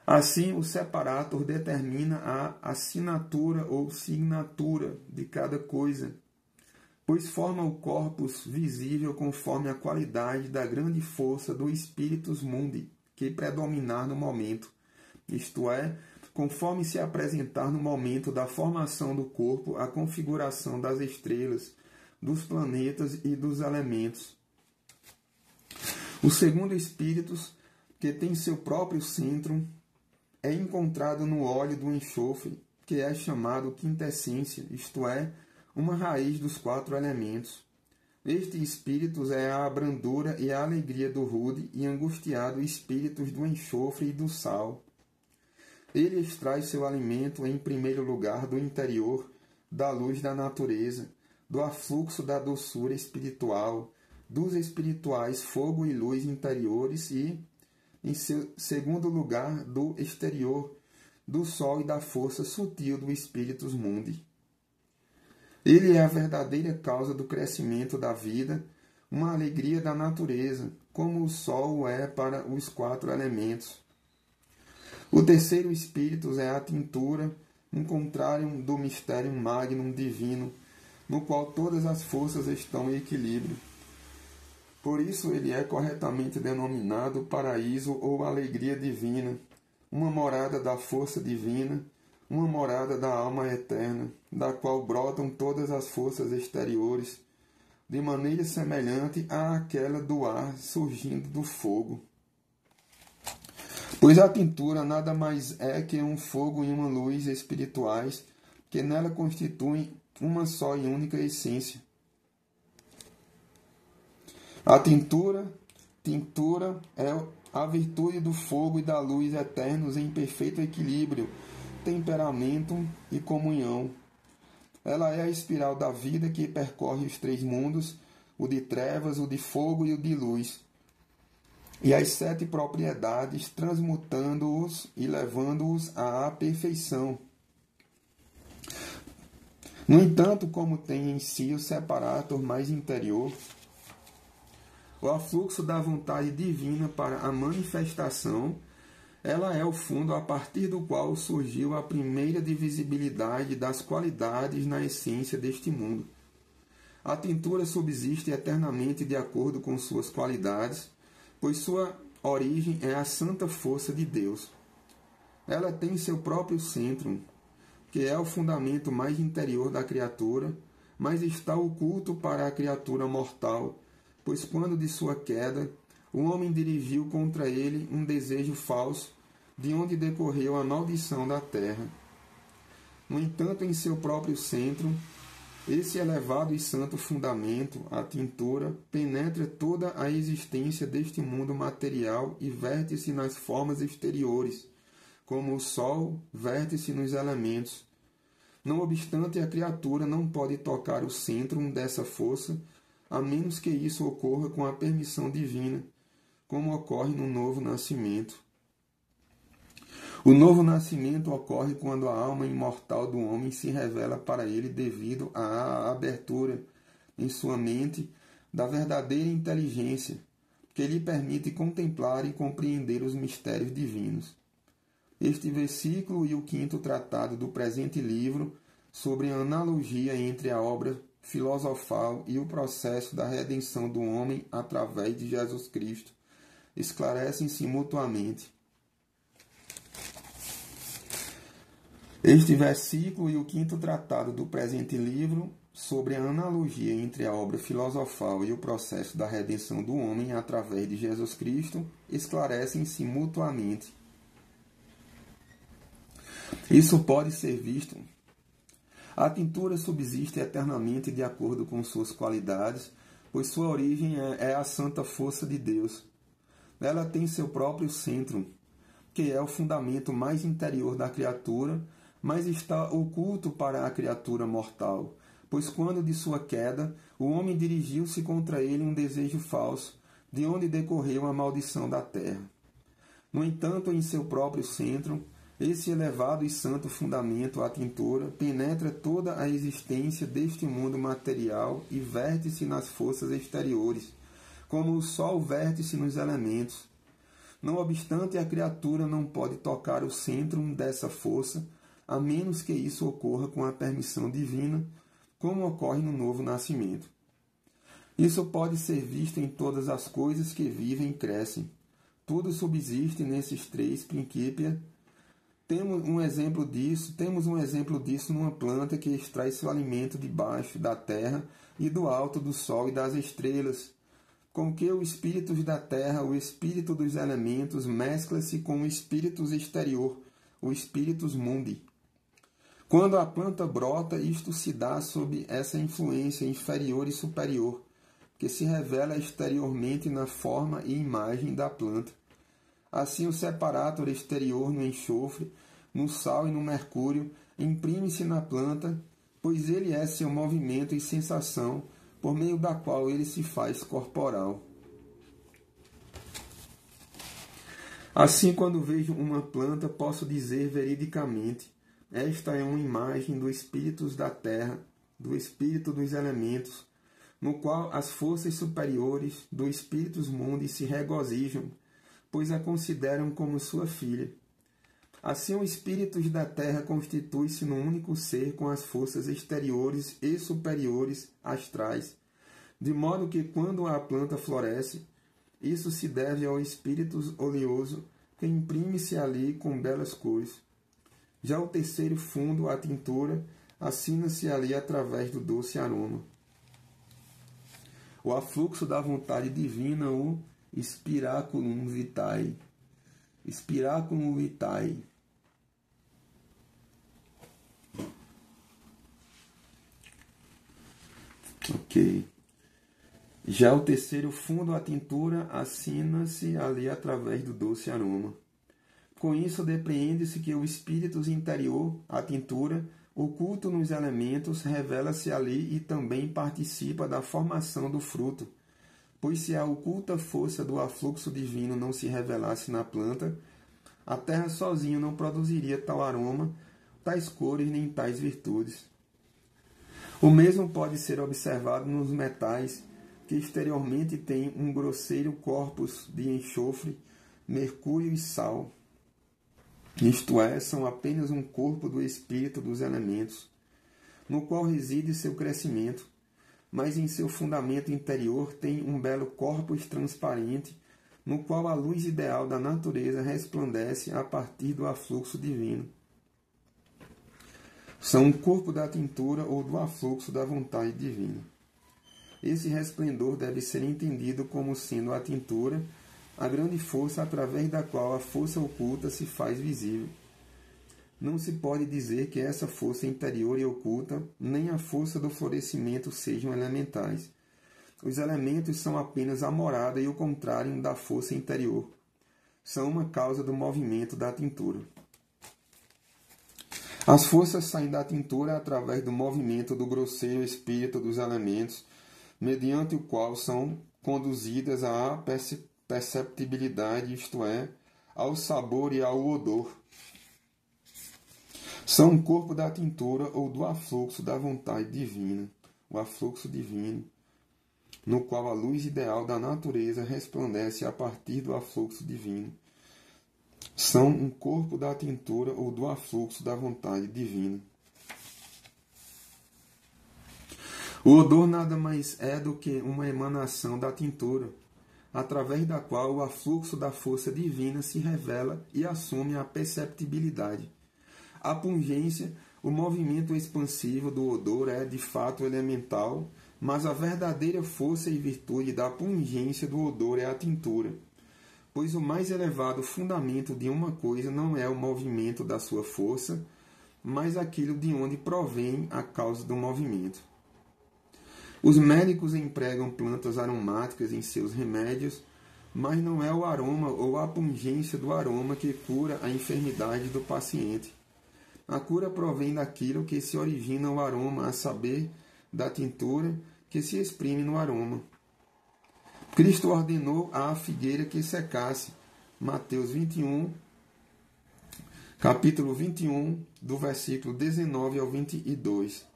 Assim, o separator determina a assinatura ou signatura de cada coisa, pois forma o corpus visível conforme a qualidade da grande força do spiritus mundi, que predominar no momento, isto é, conforme se apresentar no momento da formação do corpo a configuração das estrelas, dos planetas e dos elementos. O segundo espírito, que tem seu próprio centro, é encontrado no óleo do enxofre, que é chamado quintessência, isto é, uma raiz dos 4 elementos. Este espírito é a brandura e a alegria do rude e angustiado espíritos do enxofre e do sal. Ele extrai seu alimento, em primeiro lugar, do interior, da luz da natureza, do afluxo da doçura espiritual, dos espirituais fogo e luz interiores e, em segundo lugar, do exterior, do sol e da força sutil do Spiritus Mundi. Ele é a verdadeira causa do crescimento da vida, uma alegria da natureza, como o sol é para os 4 elementos. O terceiro espírito é a tintura, um contrário do mistério magnum divino, no qual todas as forças estão em equilíbrio. Por isso ele é corretamente denominado paraíso ou alegria divina, uma morada da força divina, uma morada da alma eterna, da qual brotam todas as forças exteriores, de maneira semelhante àquela do ar surgindo do fogo. Pois a tintura nada mais é que um fogo e uma luz espirituais, que nela constituem uma só e única essência. A tintura é a virtude do fogo e da luz eternos em perfeito equilíbrio, temperamento e comunhão. Ela é a espiral da vida que percorre os três mundos, o de trevas, o de fogo e o de luz, e as 7 propriedades, transmutando-os e levando-os à perfeição. No entanto, como tem em si o separator mais interior, o afluxo da vontade divina para a manifestação, ela é o fundo a partir do qual surgiu a primeira divisibilidade das qualidades na essência deste mundo. A tintura subsiste eternamente de acordo com suas qualidades, pois sua origem é a santa força de Deus. Ela tem seu próprio centro, que é o fundamento mais interior da criatura, mas está oculto para a criatura mortal, pois quando de sua queda, o homem dirigiu contra ele um desejo falso, de onde decorreu a maldição da terra. No entanto, em seu próprio centro, esse elevado e santo fundamento, a tintura, penetra toda a existência deste mundo material e verte-se nas formas exteriores, como o sol verte-se nos elementos. Não obstante, a criatura não pode tocar o centro dessa força, a menos que isso ocorra com a permissão divina, como ocorre no novo nascimento. O novo nascimento ocorre quando a alma imortal do homem se revela para ele devido à abertura em sua mente da verdadeira inteligência, que lhe permite contemplar e compreender os mistérios divinos. Este versículo e o 5º tratado do presente livro, sobre a analogia entre a obra filosofal e o processo da redenção do homem através de Jesus Cristo, esclarecem-se mutuamente. Este versículo e o 5º tratado do presente livro, sobre a analogia entre a obra filosofal e o processo da redenção do homem através de Jesus Cristo, esclarecem-se mutuamente. Isso pode ser visto. A tintura subsiste eternamente de acordo com suas qualidades, pois sua origem é a santa força de Deus. Ela tem seu próprio centro, que é o fundamento mais interior da criatura, mas está oculto para a criatura mortal, pois quando de sua queda, o homem dirigiu-se contra ele um desejo falso, de onde decorreu a maldição da terra. No entanto, em seu próprio centro, esse elevado e santo fundamento, a tintura, penetra toda a existência deste mundo material e verte-se nas forças exteriores, como o sol verte-se nos elementos. Não obstante, a criatura não pode tocar o centro dessa força, a menos que isso ocorra com a permissão divina, como ocorre no novo nascimento. Isso pode ser visto em todas as coisas que vivem e crescem. Tudo subsiste nesses 3 princípios. Temos um exemplo disso numa planta que extrai seu alimento debaixo da terra e do alto do sol e das estrelas, com que o espírito da terra, o espírito dos elementos, mescla-se com o espírito exterior, o spiritus mundi. Quando a planta brota, isto se dá sob essa influência inferior e superior, que se revela exteriormente na forma e imagem da planta. Assim, o separator exterior no enxofre, no sal e no mercúrio, imprime-se na planta, pois ele é seu movimento e sensação, por meio da qual ele se faz corporal. Assim, quando vejo uma planta, posso dizer veridicamente: esta é uma imagem do espírito da terra, do espírito dos elementos, no qual as forças superiores do espírito mundi se regozijam, pois a consideram como sua filha. Assim, o espírito da terra constitui-se num único ser com as forças exteriores e superiores astrais, de modo que, quando a planta floresce, isso se deve ao espírito oleoso que imprime-se ali com belas cores. Já o terceiro fundo, a tintura, assina-se ali através do doce aroma. O afluxo da vontade divina, o spiraculum vitae. Spiráculum vitae. Ok. Já o terceiro fundo, a tintura, assina-se ali através do doce aroma. Com isso, depreende-se que o espírito interior, a tintura, oculto nos elementos, revela-se ali e também participa da formação do fruto, pois se a oculta força do afluxo divino não se revelasse na planta, a terra sozinha não produziria tal aroma, tais cores nem tais virtudes. O mesmo pode ser observado nos metais, que exteriormente têm um grosseiro corpus de enxofre, mercúrio e sal. Isto é, são apenas um corpo do espírito dos elementos, no qual reside seu crescimento, mas em seu fundamento interior tem um belo corpus transparente, no qual a luz ideal da natureza resplandece a partir do afluxo divino. São um corpo da tintura ou do afluxo da vontade divina. Esse resplendor deve ser entendido como sendo a tintura, a grande força através da qual a força oculta se faz visível. Não se pode dizer que essa força interior e oculta, nem a força do florescimento sejam elementais. Os elementos são apenas a morada e o contrário da força interior. São uma causa do movimento da tintura. As forças saem da tintura através do movimento do grosseiro espírito dos elementos, mediante o qual são conduzidas à perceptibilidade, isto é, ao sabor e ao odor. São um corpo da tintura ou do afluxo da vontade divina, o afluxo divino, no qual a luz ideal da natureza resplandece a partir do afluxo divino. São um corpo da tintura ou do afluxo da vontade divina. O odor nada mais é do que uma emanação da tintura, através da qual o afluxo da força divina se revela e assume a perceptibilidade. A pungência, o movimento expansivo do odor é, de fato, elemental, mas a verdadeira força e virtude da pungência do odor é a tintura, pois o mais elevado fundamento de uma coisa não é o movimento da sua força, mas aquilo de onde provém a causa do movimento. Os médicos empregam plantas aromáticas em seus remédios, mas não é o aroma ou a pungência do aroma que cura a enfermidade do paciente. A cura provém daquilo que se origina o aroma, a saber, da tintura que se exprime no aroma. Cristo ordenou à figueira que secasse. Mateus 21, capítulo 21, do versículo 19 ao 22.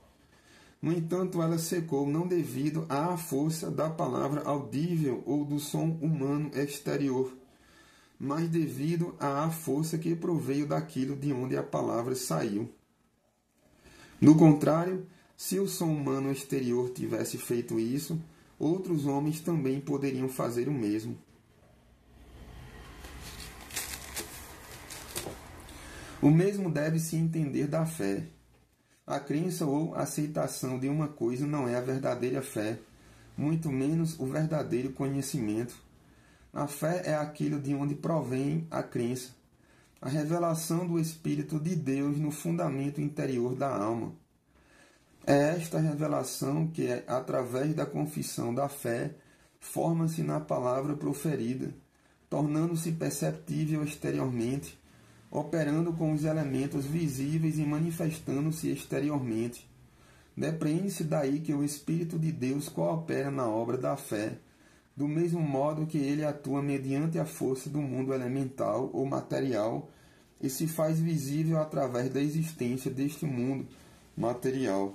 No entanto, ela secou não devido à força da palavra audível ou do som humano exterior, mas devido à força que proveio daquilo de onde a palavra saiu. No contrário, se o som humano exterior tivesse feito isso, outros homens também poderiam fazer o mesmo. O mesmo deve-se entender da fé. A crença ou aceitação de uma coisa não é a verdadeira fé, muito menos o verdadeiro conhecimento. A fé é aquilo de onde provém a crença, a revelação do Espírito de Deus no fundamento interior da alma. É esta revelação que, através da confissão da fé, forma-se na palavra proferida, tornando-se perceptível exteriormente, operando com os elementos visíveis e manifestando-se exteriormente. Depreende-se daí que o Espírito de Deus coopera na obra da fé, do mesmo modo que ele atua mediante a força do mundo elemental ou material e se faz visível através da existência deste mundo material.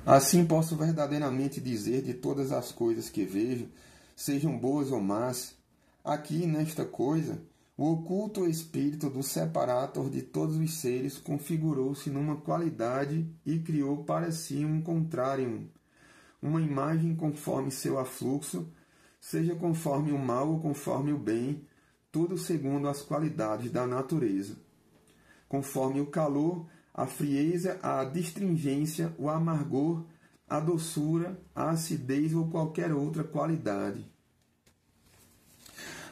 Assim posso verdadeiramente dizer de todas as coisas que vejo, sejam boas ou más, aqui nesta coisa, o oculto espírito do separator de todos os seres configurou-se numa qualidade e criou para si um contrarium, uma imagem conforme seu afluxo, seja conforme o mal ou conforme o bem, tudo segundo as qualidades da natureza. Conforme o calor, a frieza, a distringência, o amargor, a doçura, a acidez ou qualquer outra qualidade.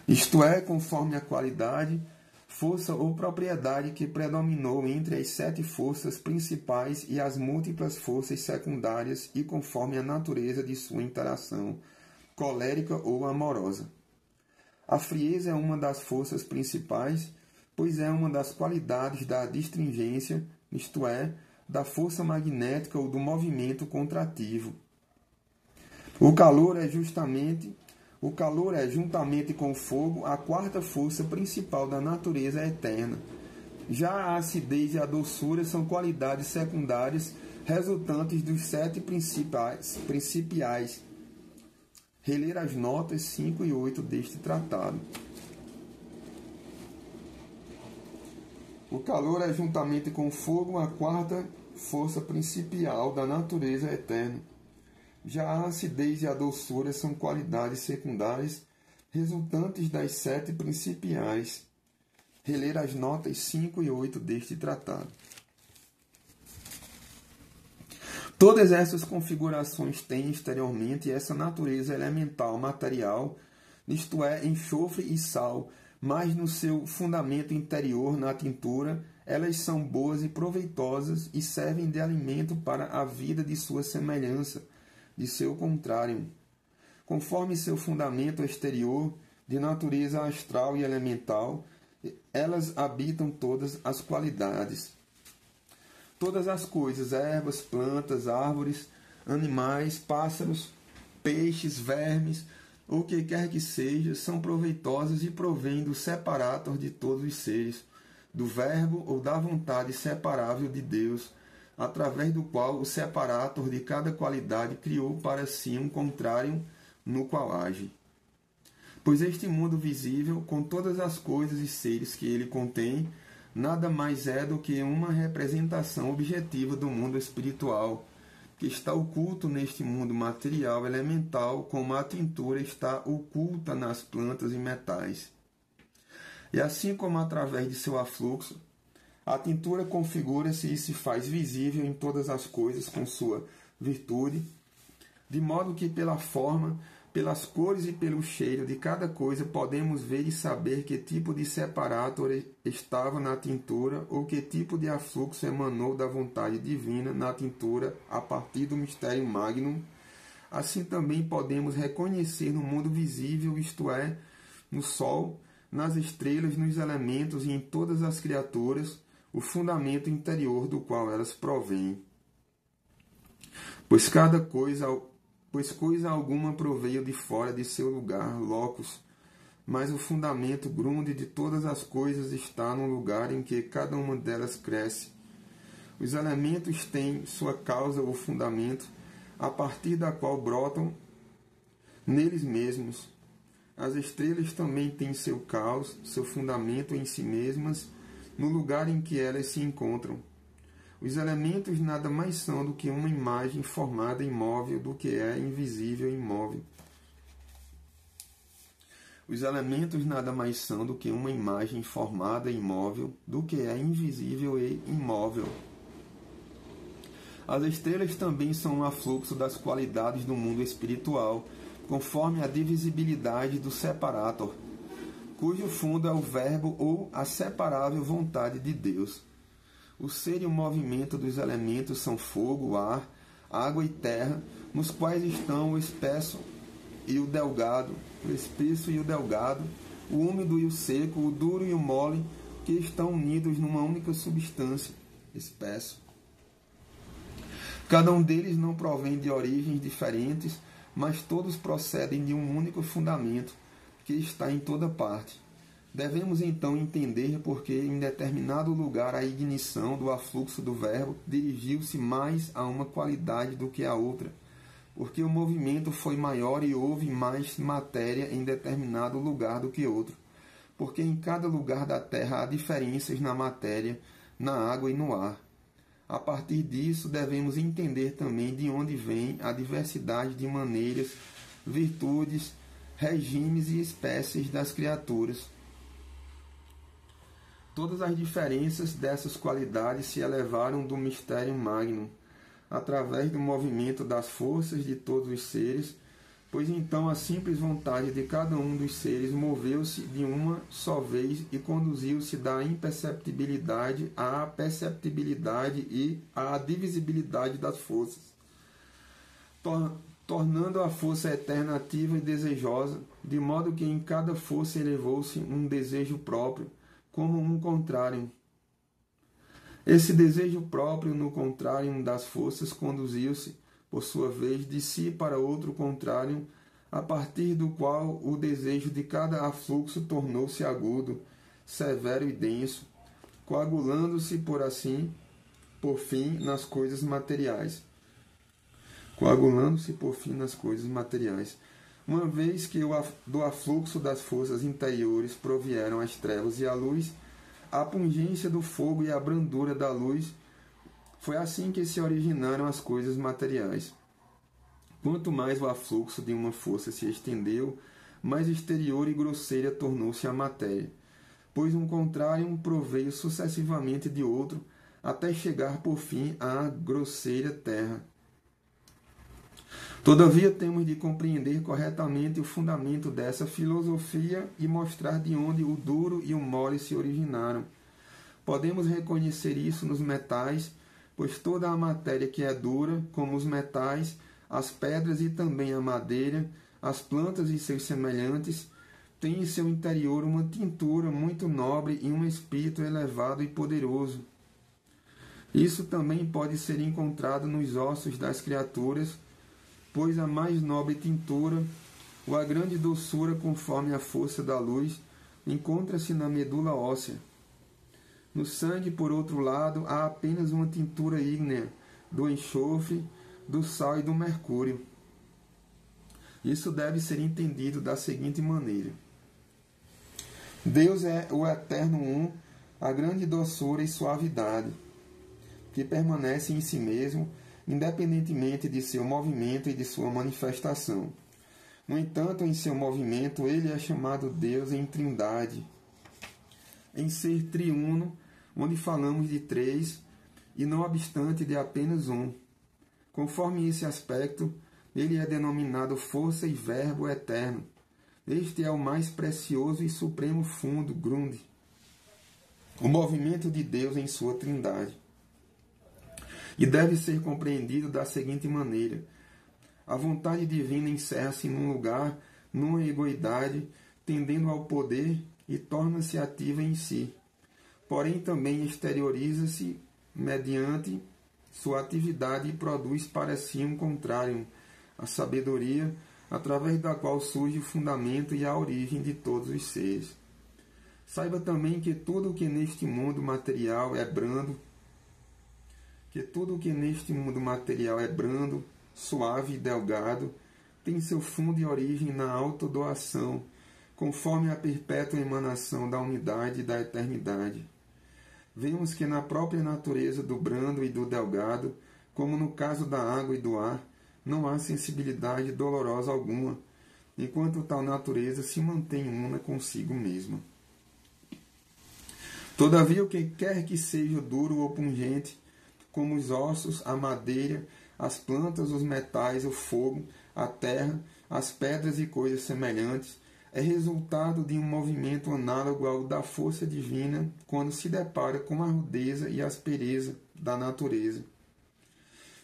isto é, conforme a qualidade, força ou propriedade que predominou entre as 7 forças principais e as múltiplas forças secundárias e conforme a natureza de sua interação, colérica ou amorosa. A frieza é uma das forças principais, pois é uma das qualidades da distringência, isto é, da força magnética ou do movimento contrativo. O calor é juntamente com o fogo, a 4ª força principal da natureza eterna. Já a acidez e a doçura são qualidades secundárias resultantes dos 7 principiais. Reler as notas 5 e 8 deste tratado. O calor é juntamente com o fogo a 4ª força principal da natureza eterna. Já a acidez e a doçura são qualidades secundárias resultantes das 7 principiais. Reler as notas 5 e 8 deste tratado. Todas essas configurações têm exteriormente essa natureza elemental material, isto é, enxofre e sal, mas no seu fundamento interior, na tintura, elas são boas e proveitosas e servem de alimento para a vida de sua semelhança, de seu contrário. Conforme seu fundamento exterior, de natureza astral e elemental, elas habitam todas as qualidades. Todas as coisas, ervas, plantas, árvores, animais, pássaros, peixes, vermes, ou o que quer que seja, são proveitosas e provêm do separator de todos os seres, do verbo ou da vontade separável de Deus, através do qual o separator de cada qualidade criou para si um contrário no qual age. Pois este mundo visível, com todas as coisas e seres que ele contém, nada mais é do que uma representação objetiva do mundo espiritual, que está oculto neste mundo material elemental, como a tintura está oculta nas plantas e metais. E assim como através de seu afluxo, a tintura configura-se e se faz visível em todas as coisas com sua virtude, de modo que pela forma, pelas cores e pelo cheiro de cada coisa podemos ver e saber que tipo de separator estava na tintura ou que tipo de afluxo emanou da vontade divina na tintura a partir do mistério magnum. Assim também podemos reconhecer no mundo visível, isto é, no sol, nas estrelas, nos elementos e em todas as criaturas, o fundamento interior do qual elas provêm. Pois coisa alguma proveio de fora de seu lugar, locus, mas o fundamento grunde de todas as coisas está no lugar em que cada uma delas cresce. Os elementos têm sua causa ou fundamento, a partir da qual brotam neles mesmos. As estrelas também têm seu caos, seu fundamento em si mesmas, no lugar em que elas se encontram. Os elementos nada mais são do que uma imagem formada imóvel do que é invisível e imóvel. Os elementos nada mais são do que uma imagem formada imóvel do que é invisível e imóvel. As estrelas também são um afluxo das qualidades do mundo espiritual, conforme a divisibilidade do separator, cujo fundo é o verbo ou a separável vontade de Deus. O ser e o movimento dos elementos são fogo, ar, água e terra, nos quais estão o espesso e o delgado, o espesso e o delgado, o úmido e o seco, o duro e o mole, que estão unidos numa única substância, espesso. Cada um deles não provém de origens diferentes, mas todos procedem de um único fundamento, que está em toda parte. Devemos então entender por que em determinado lugar a ignição do afluxo do verbo dirigiu-se mais a uma qualidade do que a outra, porque o movimento foi maior e houve mais matéria em determinado lugar do que outro, porque em cada lugar da terra há diferenças na matéria, na água e no ar. A partir disso, devemos entender também de onde vem a diversidade de maneiras, virtudes, regimes e espécies das criaturas. Todas as diferenças dessas qualidades se elevaram do mistério magnum, através do movimento das forças de todos os seres, Pois então a simples vontade de cada um dos seres moveu-se de uma só vez e conduziu-se da imperceptibilidade à perceptibilidade e à divisibilidade das forças, tornando a força eterna ativa e desejosa, de modo que em cada força elevou-se um desejo próprio, como um contrário. Esse desejo próprio no contrário das forças conduziu-se, por sua vez, de si para outro contrário, a partir do qual o desejo de cada afluxo tornou-se agudo, severo e denso, coagulando-se por fim nas coisas materiais. Uma vez que do afluxo das forças interiores provieram as trevas e a luz, a pungência do fogo e a brandura da luz, foi assim que se originaram as coisas materiais. Quanto mais o afluxo de uma força se estendeu, mais exterior e grosseira tornou-se a matéria, pois um contrário proveio sucessivamente de outro, até chegar por fim à grosseira terra. Todavia temos de compreender corretamente o fundamento dessa filosofia e mostrar de onde o duro e o mole se originaram. Podemos reconhecer isso nos metais, pois toda a matéria que é dura, como os metais, as pedras e também a madeira, as plantas e seus semelhantes, tem em seu interior uma tintura muito nobre e um espírito elevado e poderoso. Isso também pode ser encontrado nos ossos das criaturas, pois a mais nobre tintura, ou a grande doçura conforme a força da luz, encontra-se na medula óssea. No sangue, por outro lado, há apenas uma tintura ígnea do enxofre, do sal e do mercúrio. Isso deve ser entendido da seguinte maneira. Deus é o eterno um, a grande doçura e suavidade, que permanece em si mesmo, independentemente de seu movimento e de sua manifestação. No entanto, em seu movimento, ele é chamado Deus em trindade, em ser triuno, onde falamos de três, e não obstante de apenas um. Conforme esse aspecto, ele é denominado força e verbo eterno. Este é o mais precioso e supremo fundo, Grund, o movimento de Deus em sua trindade. E deve ser compreendido da seguinte maneira. A vontade divina encerra-se num lugar, numa egoidade, tendendo ao poder e torna-se ativa em si. Porém, também exterioriza-se mediante sua atividade e produz para si um contrário, a sabedoria, através da qual surge o fundamento e a origem de todos os seres. Saiba também que tudo o que neste mundo material é brando, suave e delgado, tem seu fundo e origem na autodoação, conforme a perpétua emanação da unidade e da eternidade. Vemos que na própria natureza do brando e do delgado, como no caso da água e do ar, não há sensibilidade dolorosa alguma, enquanto tal natureza se mantém una consigo mesma. Todavia, o que quer que seja duro ou pungente, como os ossos, a madeira, as plantas, os metais, o fogo, a terra, as pedras e coisas semelhantes, é resultado de um movimento análogo ao da força divina quando se depara com a rudeza e aspereza da natureza.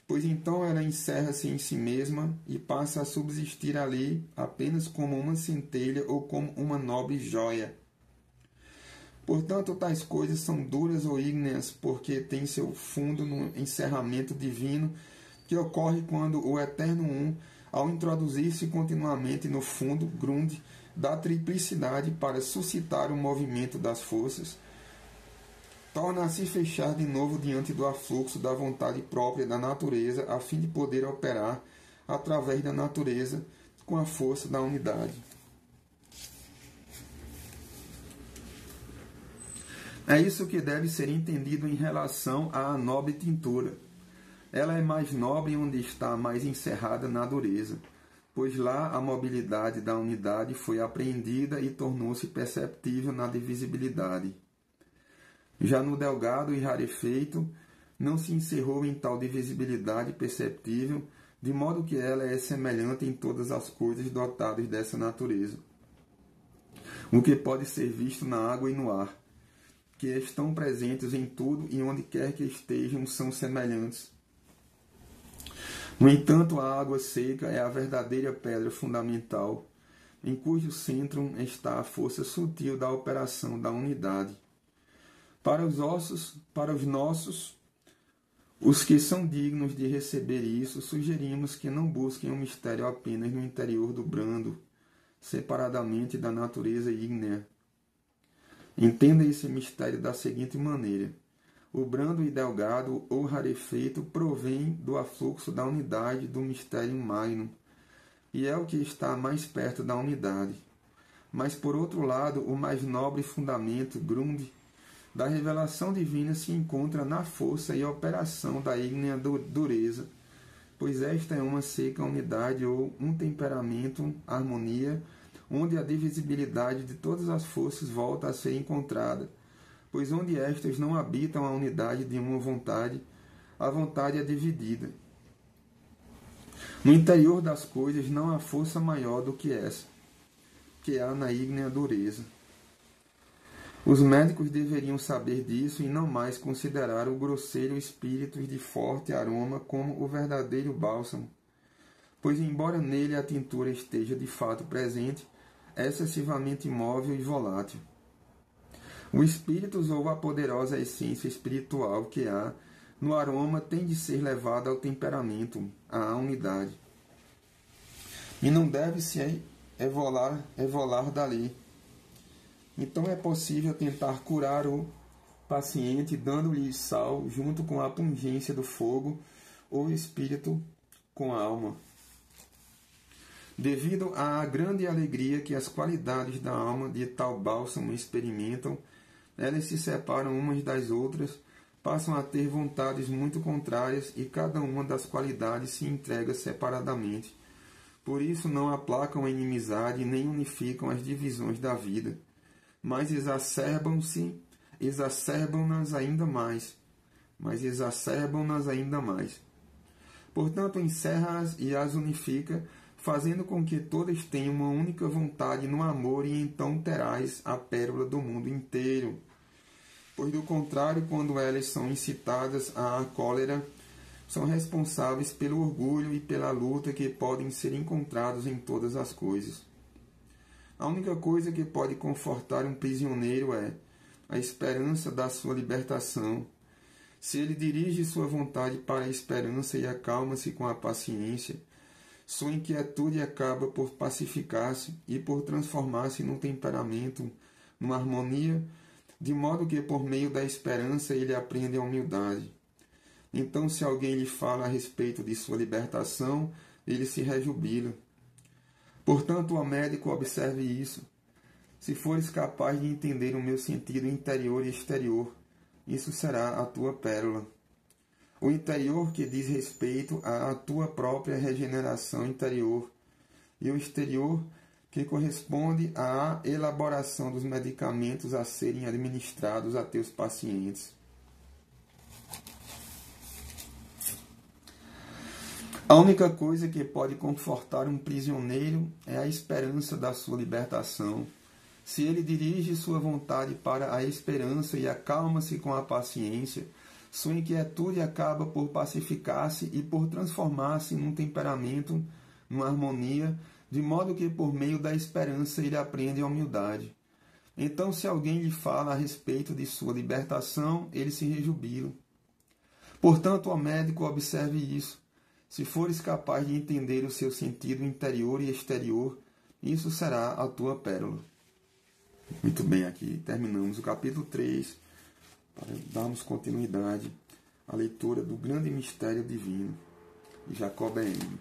Pois então ela encerra-se em si mesma e passa a subsistir ali apenas como uma centelha ou como uma nobre joia. Portanto, tais coisas são duras ou ígneas porque têm seu fundo no encerramento divino que ocorre quando o Eterno Um, ao introduzir-se continuamente no fundo, Grund, da triplicidade para suscitar o movimento das forças, torna a se fechar de novo diante do afluxo da vontade própria da natureza, a fim de poder operar através da natureza com a força da unidade. É isso que deve ser entendido em relação à nobre tintura. Ela é mais nobre onde está mais encerrada na dureza, pois lá a mobilidade da unidade foi apreendida e tornou-se perceptível na divisibilidade. Já no delgado e rarefeito, não se encerrou em tal divisibilidade perceptível, de modo que ela é semelhante em todas as coisas dotadas dessa natureza. O que pode ser visto na água e no ar, que estão presentes em tudo e onde quer que estejam, são semelhantes. No entanto, a água seca é a verdadeira pedra fundamental, em cujo centro está a força sutil da operação da unidade. Para os nossos, os que são dignos de receber isso, sugerimos que não busquem o mistério apenas no interior do brando, separadamente da natureza ígnea. Entenda esse mistério da seguinte maneira: o brando e delgado ou rarefeito provém do afluxo da unidade do mistério magnum, e é o que está mais perto da unidade. Mas, por outro lado, o mais nobre fundamento, grund, da revelação divina se encontra na força e operação da ígnea dureza, pois esta é uma seca unidade ou um temperamento, harmonia, onde a divisibilidade de todas as forças volta a ser encontrada, pois onde estas não habitam a unidade de uma vontade, a vontade é dividida. No interior das coisas não há força maior do que essa, que há na ígnea dureza. Os médicos deveriam saber disso e não mais considerar o grosseiro espírito de forte aroma como o verdadeiro bálsamo, pois embora nele a tintura esteja de fato presente, é excessivamente imóvel e volátil. O espírito ou a poderosa essência espiritual que há no aroma tem de ser levada ao temperamento, à unidade. E não deve se evolar dali. Então é possível tentar curar o paciente dando-lhe sal junto com a pungência do fogo ou o espírito com a alma. Devido à grande alegria que as qualidades da alma de tal bálsamo experimentam, elas se separam umas das outras, passam a ter vontades muito contrárias e cada uma das qualidades se entrega separadamente. Por isso não aplacam a inimizade nem unificam as divisões da vida, mas exacerbam-nas ainda mais. Portanto, encerra-as e as unifica, fazendo com que todas tenham uma única vontade no amor, e então terás a pérola do mundo inteiro. Pois, do contrário, quando elas são incitadas à cólera, são responsáveis pelo orgulho e pela luta que podem ser encontrados em todas as coisas. A única coisa que pode confortar um prisioneiro é a esperança da sua libertação. Se ele dirige sua vontade para a esperança e acalma-se com a paciência, sua inquietude acaba por pacificar-se e por transformar-se num temperamento, numa harmonia, de modo que por meio da esperança ele aprende a humildade. Então, se alguém lhe fala a respeito de sua libertação, ele se rejubila. Portanto, ó médico, observe isso. Se fores capaz de entender o meu sentido interior e exterior, isso será a tua pérola. O interior que diz respeito à tua própria regeneração interior, e o exterior que corresponde à elaboração dos medicamentos a serem administrados a teus pacientes. A única coisa que pode confortar um prisioneiro é a esperança da sua libertação. Se ele dirige sua vontade para a esperança e acalma-se com a paciência, sua inquietude acaba por pacificar-se e por transformar-se num temperamento, numa harmonia, de modo que por meio da esperança ele aprende a humildade. Então, se alguém lhe fala a respeito de sua libertação, ele se rejubila. Portanto, ó médico, observe isso. Se fores capaz de entender o seu sentido interior e exterior, isso será a tua pérola. Muito bem, aqui terminamos o capítulo 3, para darmos continuidade à leitura do grande mistério divino de Jacob Boehme.